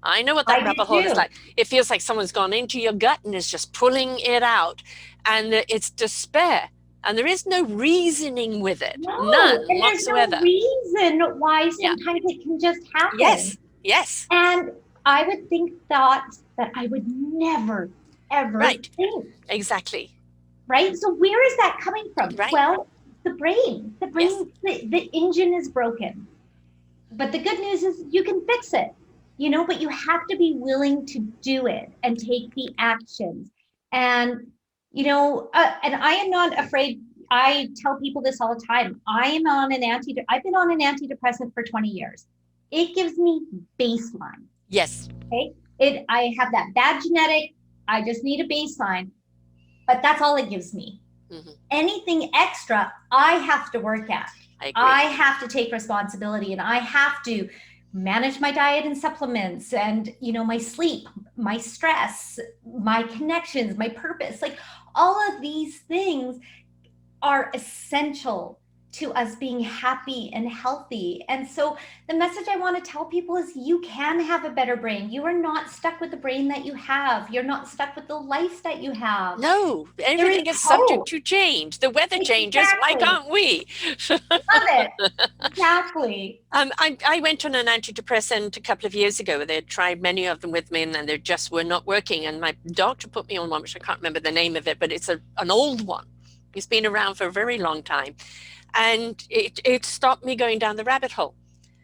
Speaker 1: I know what that rabbit hole is like. It feels like someone's gone into your gut and is just pulling it out. And it's despair. And there is no reasoning with it. None whatsoever.
Speaker 2: There's no reason why sometimes it can just happen.
Speaker 1: Yes.
Speaker 2: And I would think thoughts that I would never, ever think.
Speaker 1: Exactly.
Speaker 2: Right? So where is that coming from?
Speaker 1: Right.
Speaker 2: Well, the brain, the engine is broken. But the good news is you can fix it, but you have to be willing to do it and take the actions. And, and I am not afraid. I tell people this all the time. I've been on an antidepressant for 20 years. It gives me baseline.
Speaker 1: Yes.
Speaker 2: Okay. I have that bad genetic. I just need a baseline. But that's all it gives me. Anything extra, I have to work at. I have to take responsibility, and I have to manage my diet and supplements and, my sleep, my stress, my connections, my purpose. Like all of these things are essential to us being happy and healthy. And so the message I want to tell people is you can have a better brain. You are not stuck with the brain that you have. You're not stuck with the life that you have.
Speaker 1: No, everything is subject to change. The weather changes. Why can't we?
Speaker 2: Love it. Exactly.
Speaker 1: I went on an antidepressant a couple of years ago. They had tried many of them with me and they just were not working. And my doctor put me on one, which I can't remember the name of it, but it's an old one. It's been around for a very long time. And it stopped me going down the rabbit hole.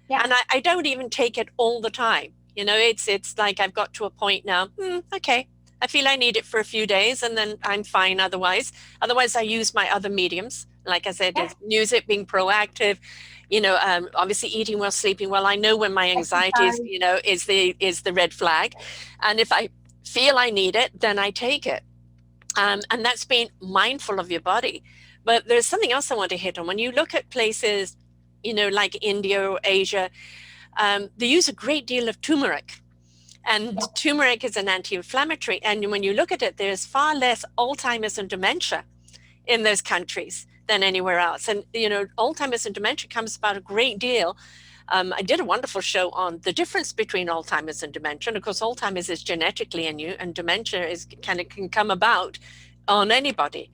Speaker 1: Yeah. And I don't even take it all the time. It's like I've got to a point now, okay, I feel I need it for a few days and then I'm fine otherwise. Otherwise, I use my other mediums. Like I said, music, being proactive, obviously eating well, sleeping well. I know when my anxiety is the red flag. And if I feel I need it, then I take it. And that's being mindful of your body. But there's something else I want to hit on. When you look at places, like India or Asia, they use a great deal of turmeric. And turmeric is an anti-inflammatory. And when you look at it, there's far less Alzheimer's and dementia in those countries than anywhere else. And, Alzheimer's and dementia comes about a great deal. I did a wonderful show on the difference between Alzheimer's and dementia. And of course, Alzheimer's is genetically in you, and dementia can come about on anybody.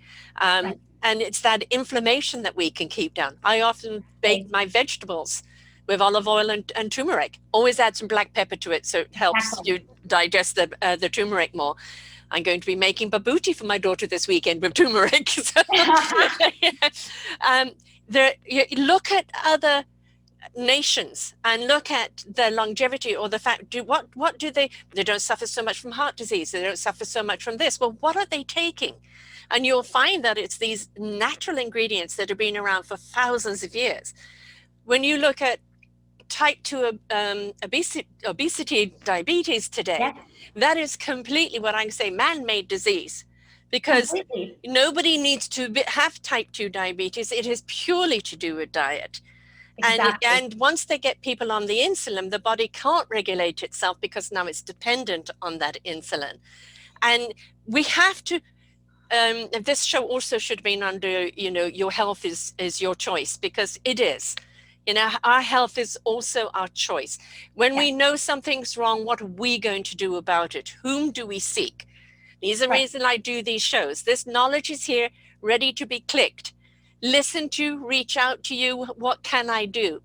Speaker 1: And it's that inflammation that we can keep down. I often bake my vegetables with olive oil and turmeric. Always add some black pepper to it so it helps you digest the turmeric more. I'm going to be making babuti for my daughter this weekend with turmeric. You look at other nations and look at their longevity, or the fact, what do they don't suffer so much from heart disease, they don't suffer so much from this. Well, what are they taking? And you'll find that it's these natural ingredients that have been around for thousands of years. When you look at type 2 obesity, diabetes today,
Speaker 2: Yes,
Speaker 1: that is completely what I say man-made disease, because
Speaker 2: completely.
Speaker 1: nobody needs to have type 2 diabetes. It is purely to do with diet.
Speaker 2: Exactly.
Speaker 1: And once they get people on the insulin, the body can't regulate itself because now it's dependent on that insulin. And we have to, this show also should have been under, your health is your choice, because it is. Our health is also our choice. When
Speaker 2: Yes,
Speaker 1: we know something's wrong, what are we going to do about it? Whom do we seek? These are the
Speaker 2: right.
Speaker 1: reason I do these shows. This knowledge is here, ready to be clicked. Listen to, reach out to you. What can I do?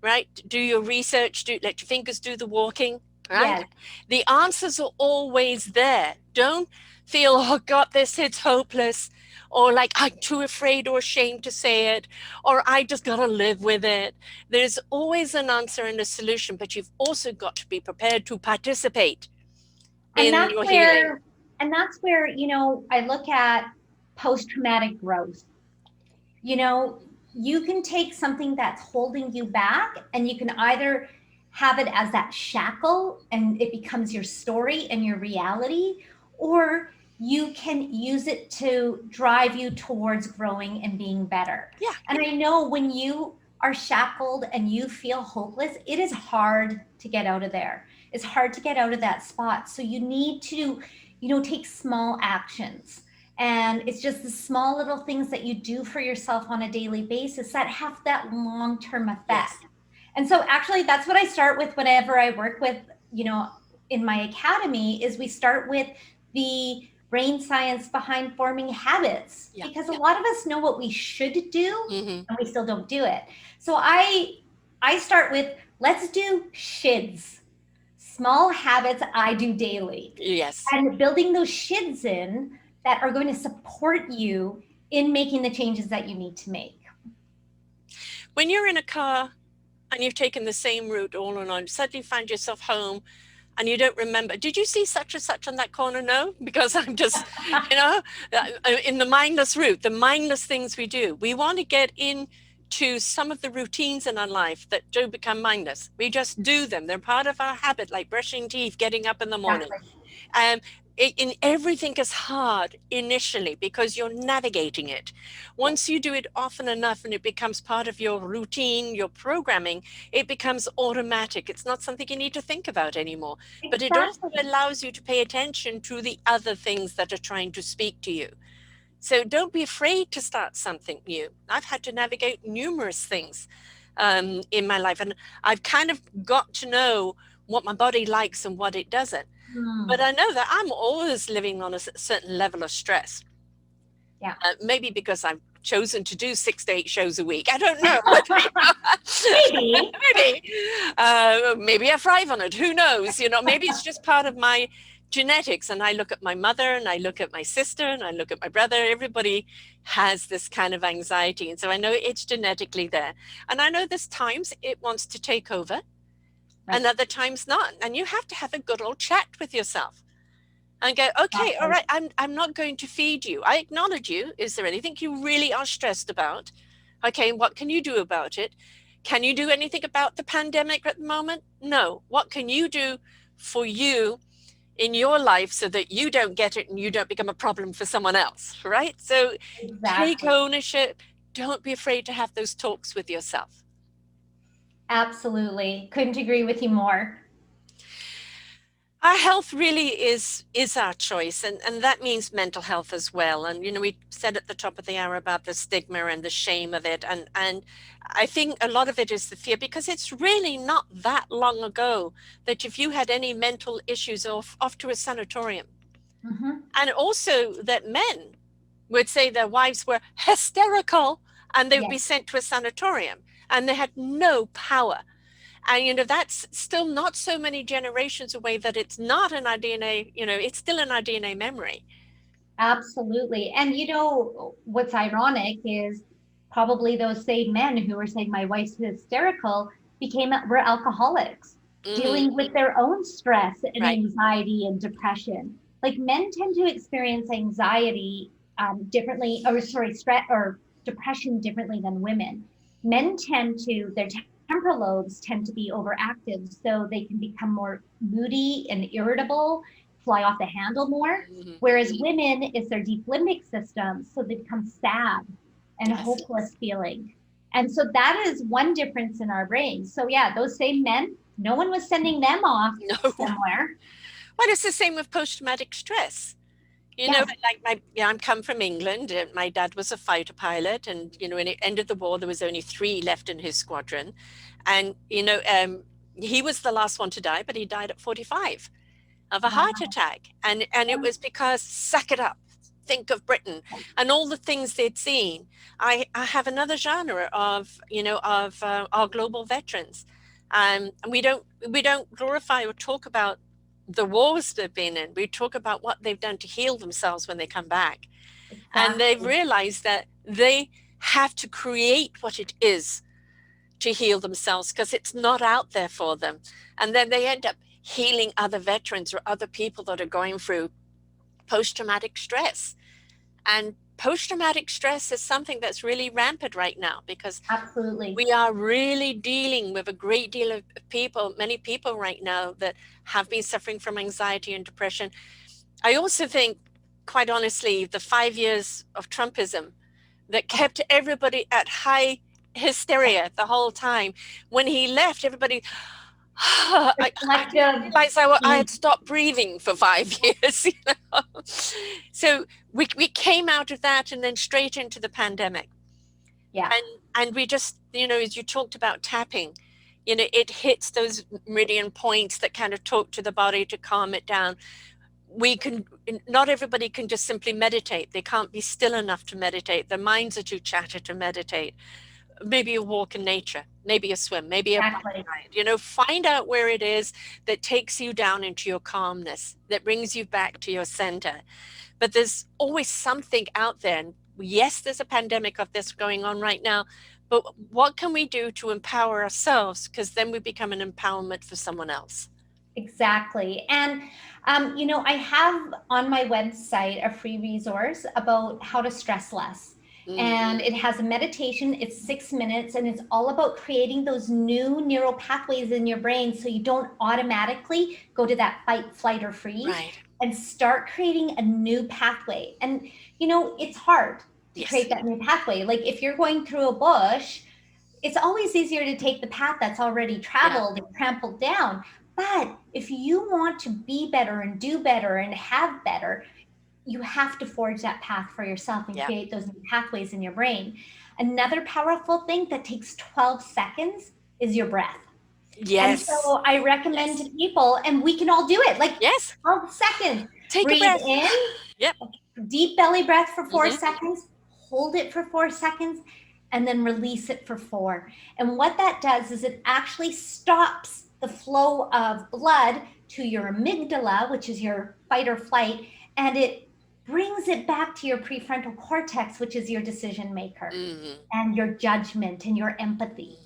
Speaker 1: Right? Do your research, let your fingers do the walking, right?
Speaker 2: Yes.
Speaker 1: The answers are always there. Don't feel, oh God, this hits hopeless, or like I'm too afraid or ashamed to say it, or I just got to live with it. There's always an answer and a solution, but you've also got to be prepared to participate
Speaker 2: And
Speaker 1: in
Speaker 2: that's
Speaker 1: your healing.
Speaker 2: where, I look at post-traumatic growth. You know, you can take something that's holding you back and you can either have it as that shackle and it becomes your story and your reality, or you can use it to drive you towards growing and being better.
Speaker 1: Yeah.
Speaker 2: And I know when you are shackled and you feel hopeless, it is hard to get out of there. It's hard to get out of that spot. So you need to, take small actions, and it's just the small little things that you do for yourself on a daily basis that have that long term
Speaker 1: Yes.
Speaker 2: effect. And so, actually, that's what I start with whenever I work with, you know, in my academy, is we start with the brain science behind forming habits,
Speaker 1: Yeah.
Speaker 2: because a
Speaker 1: Yeah.
Speaker 2: lot of us know what we should do
Speaker 1: Mm-hmm.
Speaker 2: and we still don't do it. So I start with, let's do shids, small habits I do daily,
Speaker 1: Yes.
Speaker 2: and building those shids in that are going to support you in making the changes that you need to make.
Speaker 1: When you're in a car and you've taken the same route all along, suddenly find yourself home and you don't remember, did you see such and such on that corner? No, because I'm just, in the mindless route, the mindless things we do. We want to get into some of the routines in our life that do become mindless. We just do them. They're part of our habit, like brushing teeth, getting up in the morning.
Speaker 2: Exactly.
Speaker 1: Um, everything is hard initially because you're navigating it.
Speaker 2: Yes,
Speaker 1: Once you do it often enough and it becomes part of your routine, your programming, it becomes automatic. It's not something you need to think about anymore. But it also
Speaker 2: exactly.
Speaker 1: allows you to pay attention to the other things that are trying to speak to you. So don't be afraid to start something new. I've had to navigate numerous things in my life, and I've kind of got to know what my body likes and what it doesn't. But
Speaker 2: Mm,
Speaker 1: I know that I'm always living on a certain level of stress.
Speaker 2: yeah.
Speaker 1: Maybe because I've chosen to do 6 to 8 shows a week. I don't know. But,
Speaker 2: Maybe.
Speaker 1: maybe, maybe I thrive on it. Who knows? Maybe it's just part of my genetics. And I look at my mother and I look at my sister and I look at my brother. Everybody has this kind of anxiety. And so I know it's genetically there. And I know there's times it wants to take over
Speaker 2: Right.
Speaker 1: and other times not. And you have to have a good old chat with yourself and go, okay, all
Speaker 2: Exactly.
Speaker 1: right, I'm not going to feed you. I acknowledge you. Is there anything you really are stressed about? Okay, what can you do about it? Can you do anything about the pandemic at the moment? No. What can you do for you in your life so that you don't get it and you don't become a problem for someone else, right? So take
Speaker 2: Exactly.
Speaker 1: ownership. Don't be afraid to have those talks with yourself.
Speaker 2: Absolutely. Couldn't agree with you more.
Speaker 1: Our health really is our choice, and that means mental health as well. And we said at the top of the hour about the stigma and the shame of it, and I think a lot of it is the fear, because it's really not that long ago that if you had any mental issues, off to a sanatorium.
Speaker 2: Hmm.
Speaker 1: And also that men would say their wives were hysterical and they would
Speaker 2: Yes,
Speaker 1: be sent to a sanatorium and they had no power. And that's still not so many generations away that it's not in our DNA. It's still in our DNA memory.
Speaker 2: absolutely. And what's ironic is probably those same men who were saying my wife's hysterical were alcoholics, dealing with their own stress and
Speaker 1: Right.
Speaker 2: anxiety and depression. Like men tend to experience anxiety differently, or sorry, stress or depression differently than women. Men tend to, their temporal lobes tend to be overactive, so they can become more moody and irritable, fly off the handle more. Whereas women, it's their deep limbic system, so they become sad and
Speaker 1: Yes.
Speaker 2: hopeless feeling. And so that is one difference in our brains. So yeah, those same men, no one was sending them off
Speaker 1: No.
Speaker 2: somewhere.
Speaker 1: Well, it's the same with post-traumatic stress. You know, like I'm come from England. My dad was a fighter pilot, and when it ended the war, there was only 3 left in his squadron, and he was the last one to die, but he died at 45 of a heart attack, and it was because suck it up, think of Britain and all the things they'd seen. I have another genre of our global veterans, and we don't glorify or talk about the wars they've been in. We talk about what they've done to heal themselves when they come back. And they've realized that they have to create what it is to heal themselves because it's not out there for them. And then they end up healing other veterans or other people that are going through post-traumatic stress. And post-traumatic stress is something that's really rampant right now because we are really dealing with a great deal of people, many people right now that have been suffering from anxiety and depression. I also think, quite honestly, the 5 years of Trumpism that kept everybody at high hysteria the whole time. When he left, everybody, I realized I had stopped breathing for 5 years. So we came out of that and then straight into the pandemic.
Speaker 2: Yeah.
Speaker 1: And we just, as you talked about tapping, it hits those meridian points that kind of talk to the body to calm it down. Not everybody can just simply meditate. They can't be still enough to meditate. Their minds are too chattered to meditate. Maybe a walk in nature, maybe a swim, maybe a bike ride. Find out where it is that takes you down into your calmness, that brings you back to your center. But there's always something out there. And yes, there's a pandemic of this going on right now, but what can we do to empower ourselves? Because then we become an empowerment for someone else.
Speaker 2: Exactly. And, I have on my website a free resource about how to stress less. And it has a meditation. It's 6 minutes, and it's all about creating those new neural pathways in your brain so you don't automatically go to that fight, flight, or freeze, and start creating a new pathway. And, it's hard to create that new pathway. Like if you're going through a bush, it's always easier to take the path that's already traveled and trampled down. But if you want to be better and do better and have better, you have to forge that path for yourself and create those new pathways in your brain. Another powerful thing that takes 12 seconds is your breath. Yes. And so I recommend to people, and we can all do it, like 12 seconds.
Speaker 1: Take
Speaker 2: Breathe
Speaker 1: a breath.
Speaker 2: In, deep belly breath for 4 seconds, hold it for 4 seconds, and then release it for 4. And what that does is it actually stops the flow of blood to your amygdala, which is your fight or flight, and it brings it back to your prefrontal cortex, which is your decision maker and your judgment and your empathy.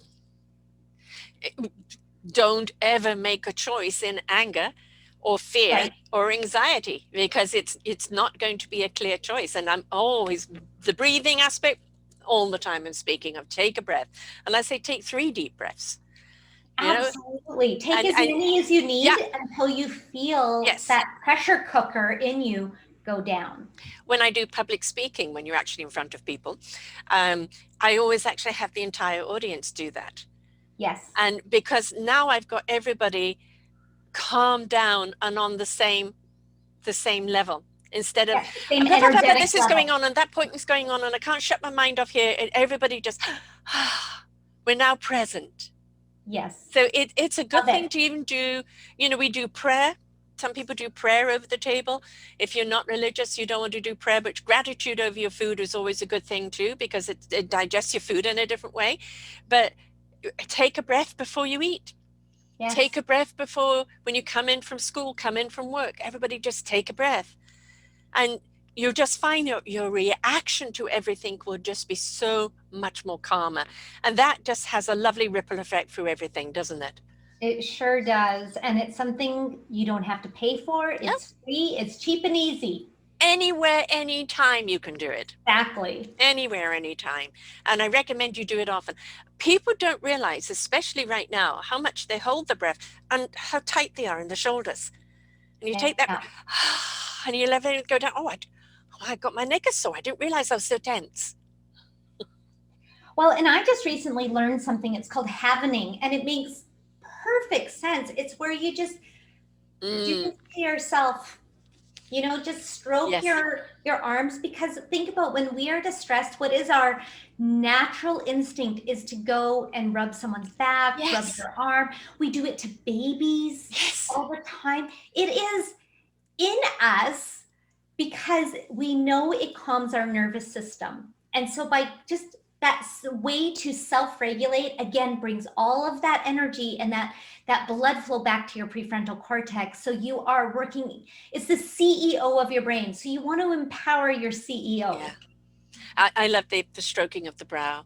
Speaker 1: Don't ever make a choice in anger or fear or anxiety, because it's not going to be a clear choice. And I'm always, the breathing aspect, all the time I'm speaking of, take a breath. And I say take 3 deep breaths.
Speaker 2: Absolutely. Take as many as you need until you feel that pressure cooker in you go down.
Speaker 1: When I do public speaking, when you're actually in front of people, I always actually have the entire audience do that.
Speaker 2: Yes.
Speaker 1: And because now I've got everybody calm down and on the same level, instead of this is going on and that point is going on and I can't shut my mind off here. And everybody just, we're now present.
Speaker 2: Yes.
Speaker 1: So it's a good thing to even do, we do prayer. Some people do prayer over the table. If you're not religious, you don't want to do prayer, but gratitude over your food is always a good thing too, because it digests your food in a different way. But take a breath before you eat. Yes. Take a breath before, when you come in from school, come in from work, everybody just take a breath. And you'll just find your reaction to everything will just be so much more calmer. And that just has a lovely ripple effect through everything, doesn't it?
Speaker 2: It sure does. And it's something you don't have to pay for.
Speaker 1: No,
Speaker 2: It's free, it's cheap and easy.
Speaker 1: anywhere, anytime you can do it.
Speaker 2: Exactly.
Speaker 1: Anywhere, anytime. And I recommend you do it often. People don't realize, especially right now, how much they hold the breath and how tight they are in the shoulders. And you take that
Speaker 2: Yeah.
Speaker 1: and you let it go down. Oh, I got my neck is sore. I didn't realize I was so tense.
Speaker 2: Well, and I just recently learned something. It's called havening, and it makes perfect sense. It's where you just do this to yourself. Just stroke
Speaker 1: Yes.
Speaker 2: your arms, because think about when we are distressed, what is our natural instinct is to go and rub someone's back, rub
Speaker 1: Yes.
Speaker 2: their arm. We do it to babies
Speaker 1: Yes.
Speaker 2: all the time. It is in us because we know it calms our nervous system. And so by just that way to self-regulate, again, brings all of that energy and that blood flow back to your prefrontal cortex. So you are working, it's the CEO of your brain. So you want to empower your CEO.
Speaker 1: Yeah. I love the stroking of the brow.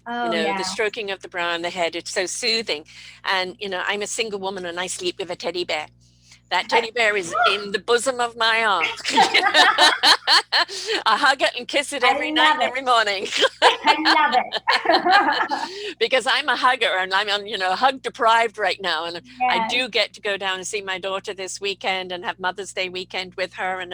Speaker 2: Oh yeah.
Speaker 1: The stroking of the brow and the head. It's so soothing. And, I'm a single woman and I sleep with a teddy bear. That teddy bear is in the bosom of my arms. I hug it and kiss it every night and every morning.
Speaker 2: I love it.
Speaker 1: Because I'm a hugger and I'm hug deprived right now. And I
Speaker 2: Yes.
Speaker 1: do get to go down and see my daughter this weekend and have Mother's Day weekend with her and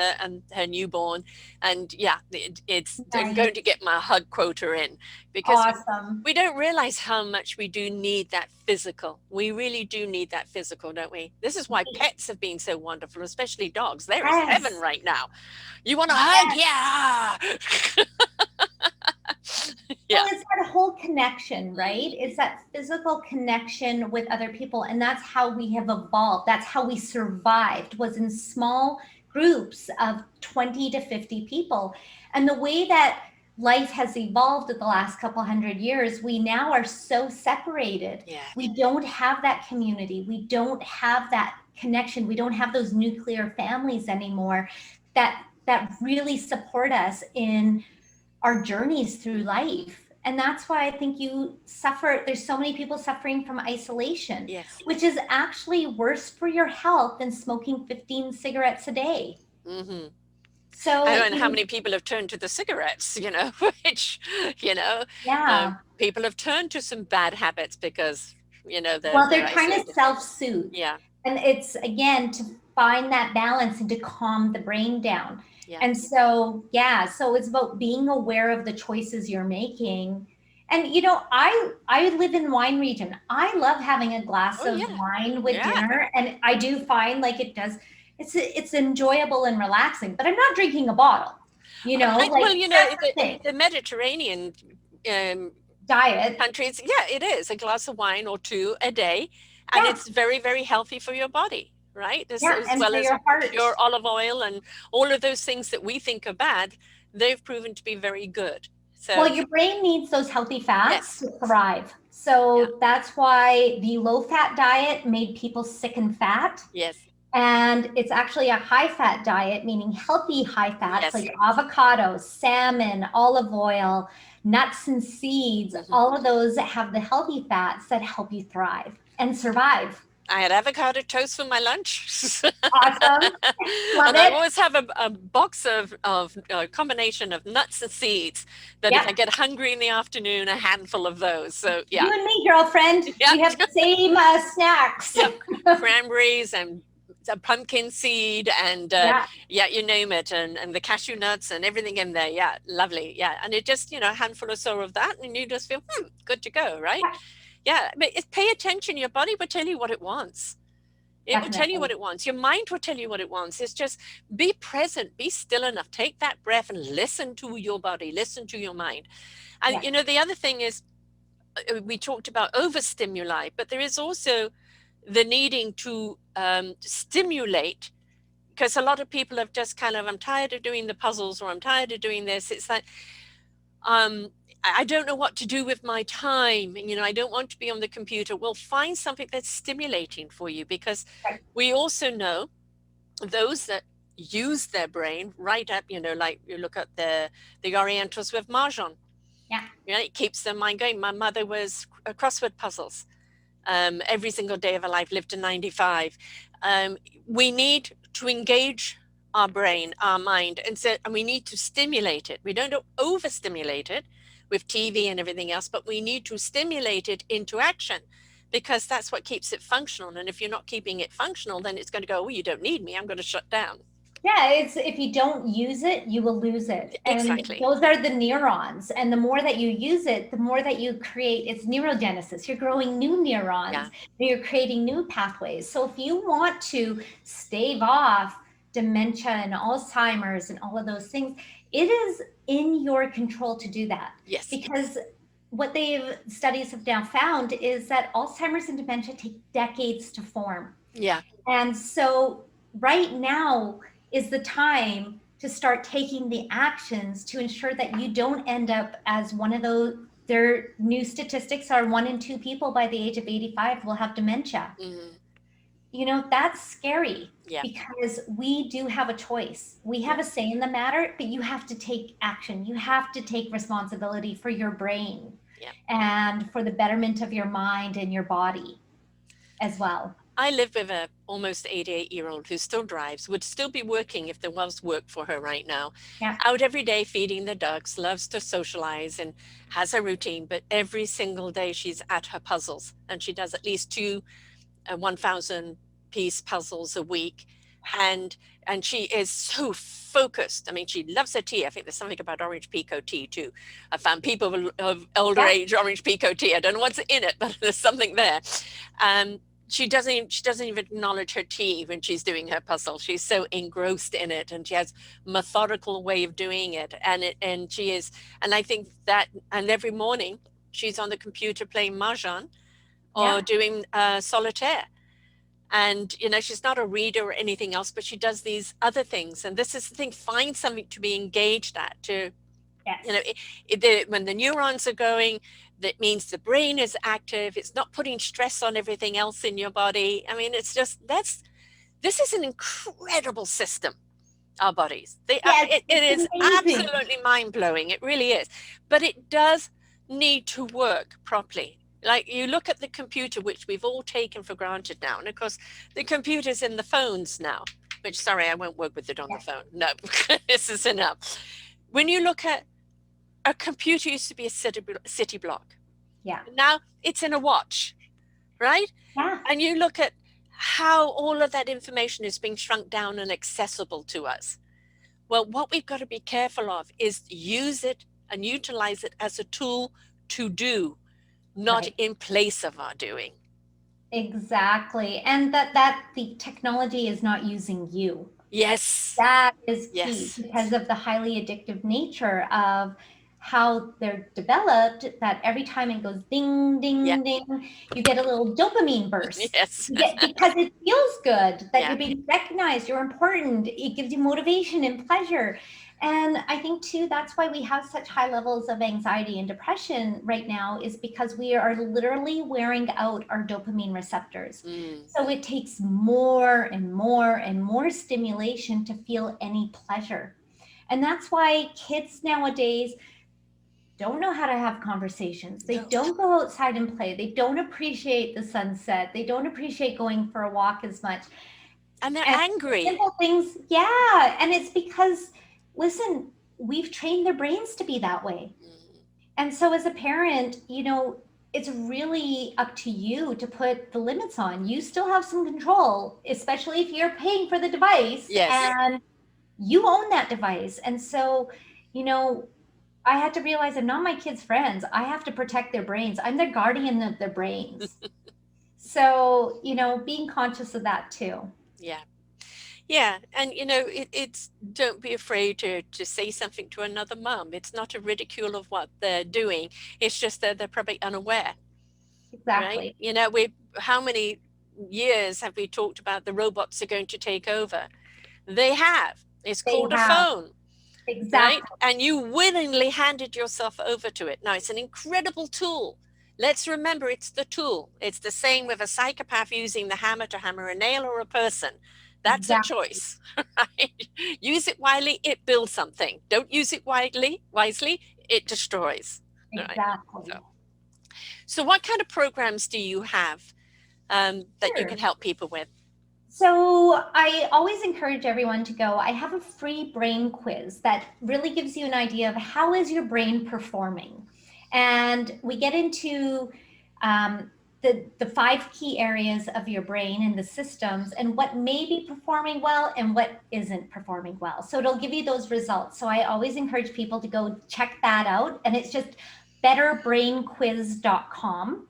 Speaker 1: her newborn. And yeah, I'm
Speaker 2: Nice.
Speaker 1: going to get my hug quota in, because
Speaker 2: Awesome.
Speaker 1: we don't realize how much we do need that physical. We really do need that physical, don't we? This is why pets have been so wonderful, especially dogs. They're in
Speaker 2: Yes.
Speaker 1: heaven right now. You want a hug? Yeah. Yeah.
Speaker 2: Well, it's that whole connection, right? It's that physical connection with other people. And that's how we have evolved. That's how we survived, was in small groups of 20 to 50 people. And the way that life has evolved in the last couple hundred years, we now are so separated.
Speaker 1: Yeah.
Speaker 2: We don't have that community. We don't have that connection. We don't have those nuclear families anymore that really support us in our journeys through life. And that's why I think you suffer. There's so many people suffering from isolation,
Speaker 1: Yes.
Speaker 2: which is actually worse for your health than smoking 15 cigarettes a day.
Speaker 1: Mm-hmm.
Speaker 2: So,
Speaker 1: I don't know how many people have turned to the cigarettes, which,
Speaker 2: yeah.
Speaker 1: people have turned to some bad habits because,
Speaker 2: They're trying to
Speaker 1: isolated.
Speaker 2: self-soothe.
Speaker 1: Yeah.
Speaker 2: And it's, again, to find that balance and to calm the brain down.
Speaker 1: Yeah.
Speaker 2: And so, yeah, so it's about being aware of the choices you're making. And I live in wine region. I love having a glass of wine with dinner, and I do find like it's enjoyable and relaxing. But I'm not drinking a bottle.
Speaker 1: The Mediterranean
Speaker 2: diet
Speaker 1: countries, it is a glass of wine or two a day, and it's very, very healthy for your body. Right? As
Speaker 2: and
Speaker 1: well
Speaker 2: for
Speaker 1: as
Speaker 2: your heart.
Speaker 1: pure olive oil and all of those things that we think are bad, they've proven to be very good. So,
Speaker 2: well, your brain needs those healthy fats to thrive. So that's why the low-fat diet made people sick and fat.
Speaker 1: Yes.
Speaker 2: And it's actually a high-fat diet, meaning healthy high fats, like avocados, salmon, olive oil, nuts and seeds. All of those that have the healthy fats that help you thrive and survive.
Speaker 1: I had avocado toast for my lunch.
Speaker 2: Awesome. Love
Speaker 1: And
Speaker 2: it.
Speaker 1: I always have a box of a combination of nuts and seeds that if I get hungry in the afternoon, a handful of those. So, yeah.
Speaker 2: You and me, girlfriend. We have the same snacks.
Speaker 1: Cranberries and a pumpkin seed and you name it, and the cashew nuts and everything in there. Yeah, lovely. Yeah, and it just a handful or so of that, and you just feel good to go, right? Yeah, but pay attention. Your body will tell you what it wants. It will tell you what it wants. Your mind will tell you what it wants. It's just be present, be still enough, take that breath and listen to your body, listen to your mind. And the other thing is, we talked about overstimuli, but there is also the needing to stimulate, because a lot of people have just I'm tired of doing the puzzles, or I'm tired of doing this. It's like, I don't know what to do with my time. I don't want to be on the computer. Well, find something that's stimulating for you, because we also know those that use their brain right up, like you look at the Orientals with Mahjong.
Speaker 2: Yeah.
Speaker 1: It keeps their mind going. My mother was crossword puzzles every single day of her life, lived to 95. We need to engage our brain, our mind, and we need to stimulate it. We don't overstimulate it with TV and everything else, but we need to stimulate it into action, because that's what keeps it functional. And if you're not keeping it functional, then it's going to go, oh, you don't need me, I'm going to shut down.
Speaker 2: Yeah, it's if you don't use it, you will lose it. And
Speaker 1: Exactly.
Speaker 2: those are the neurons. And the more that you use it, the more that you create, it's neurogenesis. You're growing new neurons,
Speaker 1: Yeah.
Speaker 2: you're creating new pathways. So if you want to stave off dementia and Alzheimer's and all of those things, it is in your control to do that.
Speaker 1: Yes.
Speaker 2: Because what studies have now found is that Alzheimer's and dementia take decades to form.
Speaker 1: Yeah.
Speaker 2: And so right now is the time to start taking the actions to ensure that you don't end up as one of those. Their new statistics are 1 in 2 people by the age of 85 will have dementia. That's scary.
Speaker 1: Yeah.
Speaker 2: Because we do have a choice. We have a say in the matter, but you have to take action. You have to take responsibility for your brain and for the betterment of your mind and your body as well.
Speaker 1: I live with a almost 88-year-old who still drives, would still be working if there was work for her right now.
Speaker 2: Yeah.
Speaker 1: Out every day feeding the ducks, loves to socialize and has a routine, but every single day she's at her puzzles, and she does at least 2 1,000-piece puzzles a week. And she is so focused. I mean, she loves her tea. I think there's something about orange pekoe tea too. I found people of older age orange pekoe tea. I don't know what's in it, but there's something there. She doesn't even acknowledge her tea when she's doing her puzzle. She's so engrossed in it, and she has methodical way of doing it. And she is, and I think that, and every morning she's on the computer playing Mahjong or doing solitaire. And, she's not a reader or anything else, but she does these other things. And this is the thing, find something to be engaged at, to, when the neurons are going, that means the brain is active. It's not putting stress on everything else in your body. I mean, it's just, this is an incredible system, our bodies. It is
Speaker 2: amazing.
Speaker 1: absolutely mind-blowing. It really is. But it does need to work properly. Like, you look at the computer, which we've all taken for granted now. And of course, the computer's in the phones now, which, sorry, I won't work with it on the phone. No, this is enough. When you look at, a computer used to be a city block.
Speaker 2: Yeah.
Speaker 1: Now it's in a watch, right?
Speaker 2: Yeah.
Speaker 1: And you look at how all of that information is being shrunk down and accessible to us. Well, what we've got to be careful of is use it and utilize it as a tool to do, not in place of our doing.
Speaker 2: Exactly. And that the technology is not using you.
Speaker 1: Yes.
Speaker 2: That is key because of the highly addictive nature of how they're developed, that every time it goes ding, ding, ding, you get a little dopamine burst.
Speaker 1: Yes.
Speaker 2: Because it feels good that you're being recognized, you're important. It gives you motivation and pleasure. And I think too, that's why we have such high levels of anxiety and depression right now, is because we are literally wearing out our dopamine receptors. So it takes more and more and more stimulation to feel any pleasure. And that's why kids nowadays don't know how to have conversations. They don't go outside and play. They don't appreciate the sunset. They don't appreciate going for a walk as much.
Speaker 1: And they're angry.
Speaker 2: Simple things. Yeah. And it's because, listen, we've trained their brains to be that way. And so as a parent, it's really up to you to put the limits on. You still have some control, especially if you're paying for the device.
Speaker 1: Yes.
Speaker 2: And you own that device. And so, I had to realize I'm not my kids' friends. I have to protect their brains. I'm the guardian of their brains. So, being conscious of that too.
Speaker 1: Yeah. Yeah. And, it's don't be afraid to say something to another mom. It's not a ridicule of what they're doing. It's just that they're probably unaware.
Speaker 2: Exactly.
Speaker 1: Right? How many years have we talked about the robots are going to take over? They have. It's called a phone.
Speaker 2: Exactly.
Speaker 1: Right? And you willingly handed yourself over to it. Now, it's an incredible tool. Let's remember, it's the tool. It's the same with a psychopath using the hammer to hammer a nail or a person. That's a
Speaker 2: Exactly.
Speaker 1: choice. Right? Use it wisely, it builds something. Don't use it wisely, it destroys. Right?
Speaker 2: Exactly.
Speaker 1: So what kind of programs do you have that you can
Speaker 2: Sure.
Speaker 1: help people with?
Speaker 2: So I always encourage everyone to go. I have a free brain quiz that really gives you an idea of how is your brain performing, and we get into um, the five key areas of your brain and the systems, and what may be performing well and what isn't performing well. So it'll give you those results. So I always encourage people to go check that out, and it's just betterbrainquiz.com.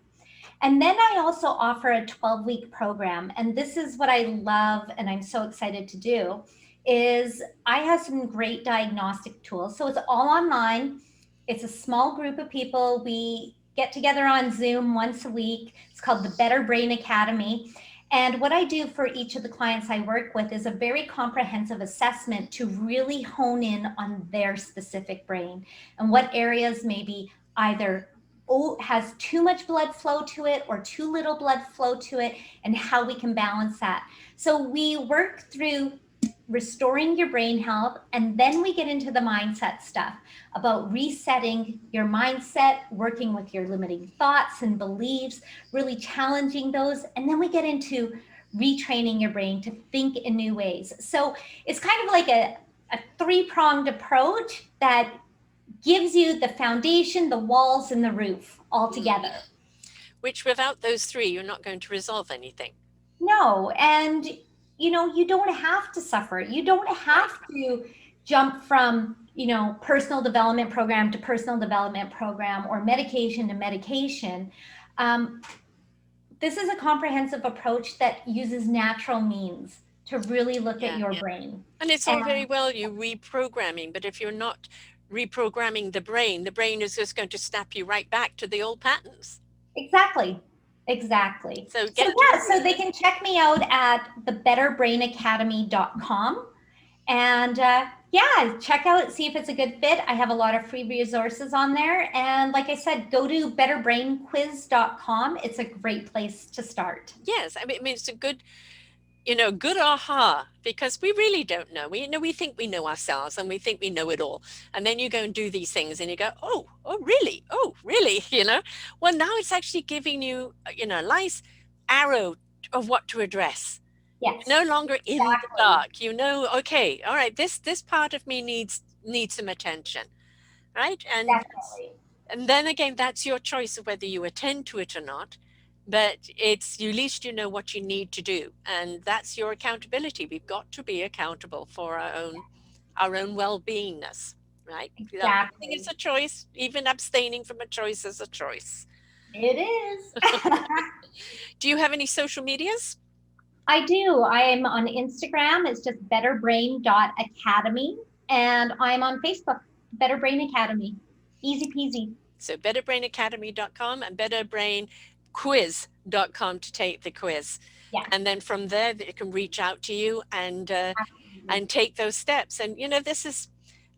Speaker 2: And then I also offer a 12-week program. And this is what I love and I'm so excited to do is I have some great diagnostic tools. So it's all online. It's a small group of people. We get together on Zoom once a week. It's called the Better Brain Academy. And what I do for each of the clients I work with is a very comprehensive assessment to really hone in on their specific brain and what areas maybe either has too much blood flow to it or too little blood flow to it, and how we can balance that. So we work through restoring your brain health, and then we get into the mindset stuff about resetting your mindset, working with your limiting thoughts and beliefs, really challenging those, and then we get into retraining your brain to think in new ways. So it's kind of like a three-pronged approach that gives you the foundation, the walls, and the roof all together.
Speaker 1: Which without those three, you're not going to resolve anything.
Speaker 2: No, and you don't have to suffer. You don't
Speaker 1: Right.
Speaker 2: have to jump from, personal development program to personal development program or medication to medication. Um, this is a comprehensive approach that uses natural means to really look at
Speaker 1: Yeah.
Speaker 2: your brain.
Speaker 1: And it's all very
Speaker 2: And
Speaker 1: well you reprogramming, but if you're not reprogramming the brain is just going to snap you right back to the old patterns.
Speaker 2: exactly. Exactly.
Speaker 1: So
Speaker 2: So
Speaker 1: get to the
Speaker 2: yeah, so
Speaker 1: root.
Speaker 2: they can check me out at thebetterbrainacademy.com. And yeah, check out, see if it's a good fit. I have a lot of free resources on there. And like I said, go to betterbrainquiz.com. It's a great place to start.
Speaker 1: Yes, I mean it's a good aha, because we really don't know. We think we know ourselves and we think we know it all. And then you go and do these things and you go, oh, really? Well, now it's actually giving you, a nice arrow of what to address. You're no
Speaker 2: Yes,
Speaker 1: longer in the
Speaker 2: exactly.
Speaker 1: dark. Okay, all right, this part of me needs some attention, right?
Speaker 2: Definitely.
Speaker 1: And then again, that's your choice of whether you attend to it or not. But it's at least you know what you need to do, and that's your accountability. We've got to be accountable for our own well-beingness, right? Everything is
Speaker 2: Exactly.
Speaker 1: a choice. Even abstaining from a choice is a choice.
Speaker 2: It is.
Speaker 1: Do you have any social medias?
Speaker 2: I do. I am on Instagram. It's just betterbrain.academy. And I'm on Facebook, Better Brain Academy. Easy peasy.
Speaker 1: So betterbrainacademy.com and betterbrainquiz.com to take the quiz.
Speaker 2: Yes,
Speaker 1: And then from there, they can reach out to you
Speaker 2: absolutely.
Speaker 1: and take those steps. And this is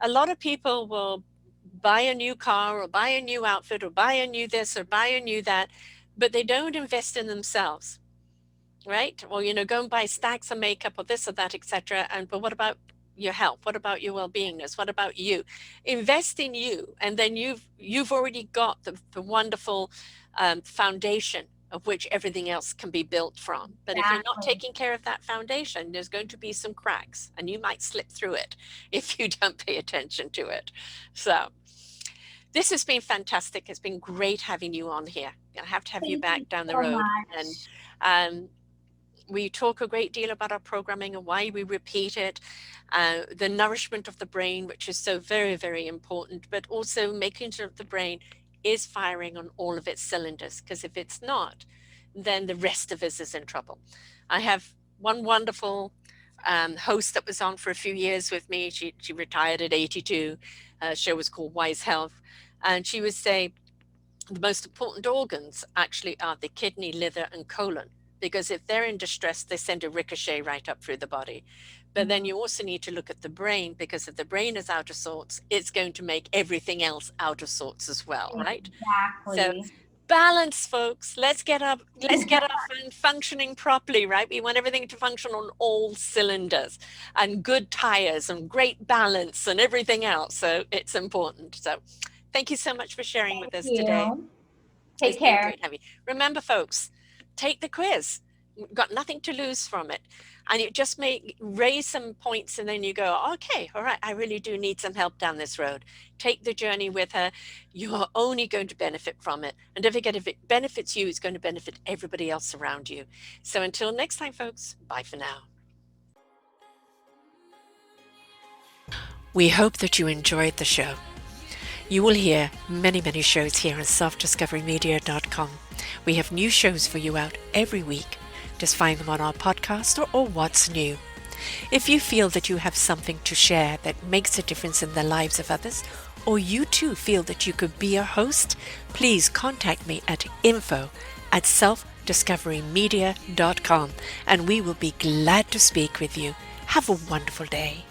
Speaker 1: a lot of people will buy a new car or buy a new outfit or buy a new this or buy a new that, but they don't invest in themselves, right? Or go and buy stacks of makeup or this or that, etc. And but what about your health? What about your well-beingness? What about you? Invest in you, and then you've already got the wonderful foundation of which everything else can be built from. But if you're not
Speaker 2: Exactly.
Speaker 1: taking care of that foundation, there's going to be some cracks, and you might slip through it if you don't pay attention to it. So this has been fantastic. It's been great having you on here. I have to have you
Speaker 2: Thank you
Speaker 1: back down the
Speaker 2: so
Speaker 1: road. And
Speaker 2: much.
Speaker 1: um, we talk a great deal about our programming and why we repeat it, the nourishment of the brain, which is so very, very important, but also making sure the brain is firing on all of its cylinders, because if it's not, then the rest of us is in trouble. I have one wonderful host that was on for a few years with me. She retired at 82. Show was called Wise Health. And she would say, the most important organs actually are the kidney, liver, and colon, because if they're in distress, they send a ricochet right up through the body. But then
Speaker 2: Mm,
Speaker 1: you also need to look at the brain, because if the brain is out of sorts, it's going to make everything else out of sorts as well, right? So
Speaker 2: exactly.
Speaker 1: balance, folks. Let's get up and functioning properly, right? We want everything to function on all cylinders, and good tires and great balance and everything else. So it's important. So thank you so much for sharing with
Speaker 2: Thank
Speaker 1: us today.
Speaker 2: you. Take
Speaker 1: It's been
Speaker 2: care.
Speaker 1: great having you. Remember, folks, take the quiz. You've got nothing to lose from it. And it just may raise some points, and then you go, okay, all right, I really do need some help down this road. Take the journey with her. You're only going to benefit from it. And don't forget, if it benefits you, it's going to benefit everybody else around you. So until next time, folks, bye for now. We hope that you enjoyed the show. You will hear many, many shows here on selfdiscoverymedia.com. We have new shows for you out every week. Just find them on our podcast or What's New. If you feel that you have something to share that makes a difference in the lives of others, or you too feel that you could be a host, please contact me at info@selfdiscoverymedia.com, and we will be glad to speak with you. Have a wonderful day.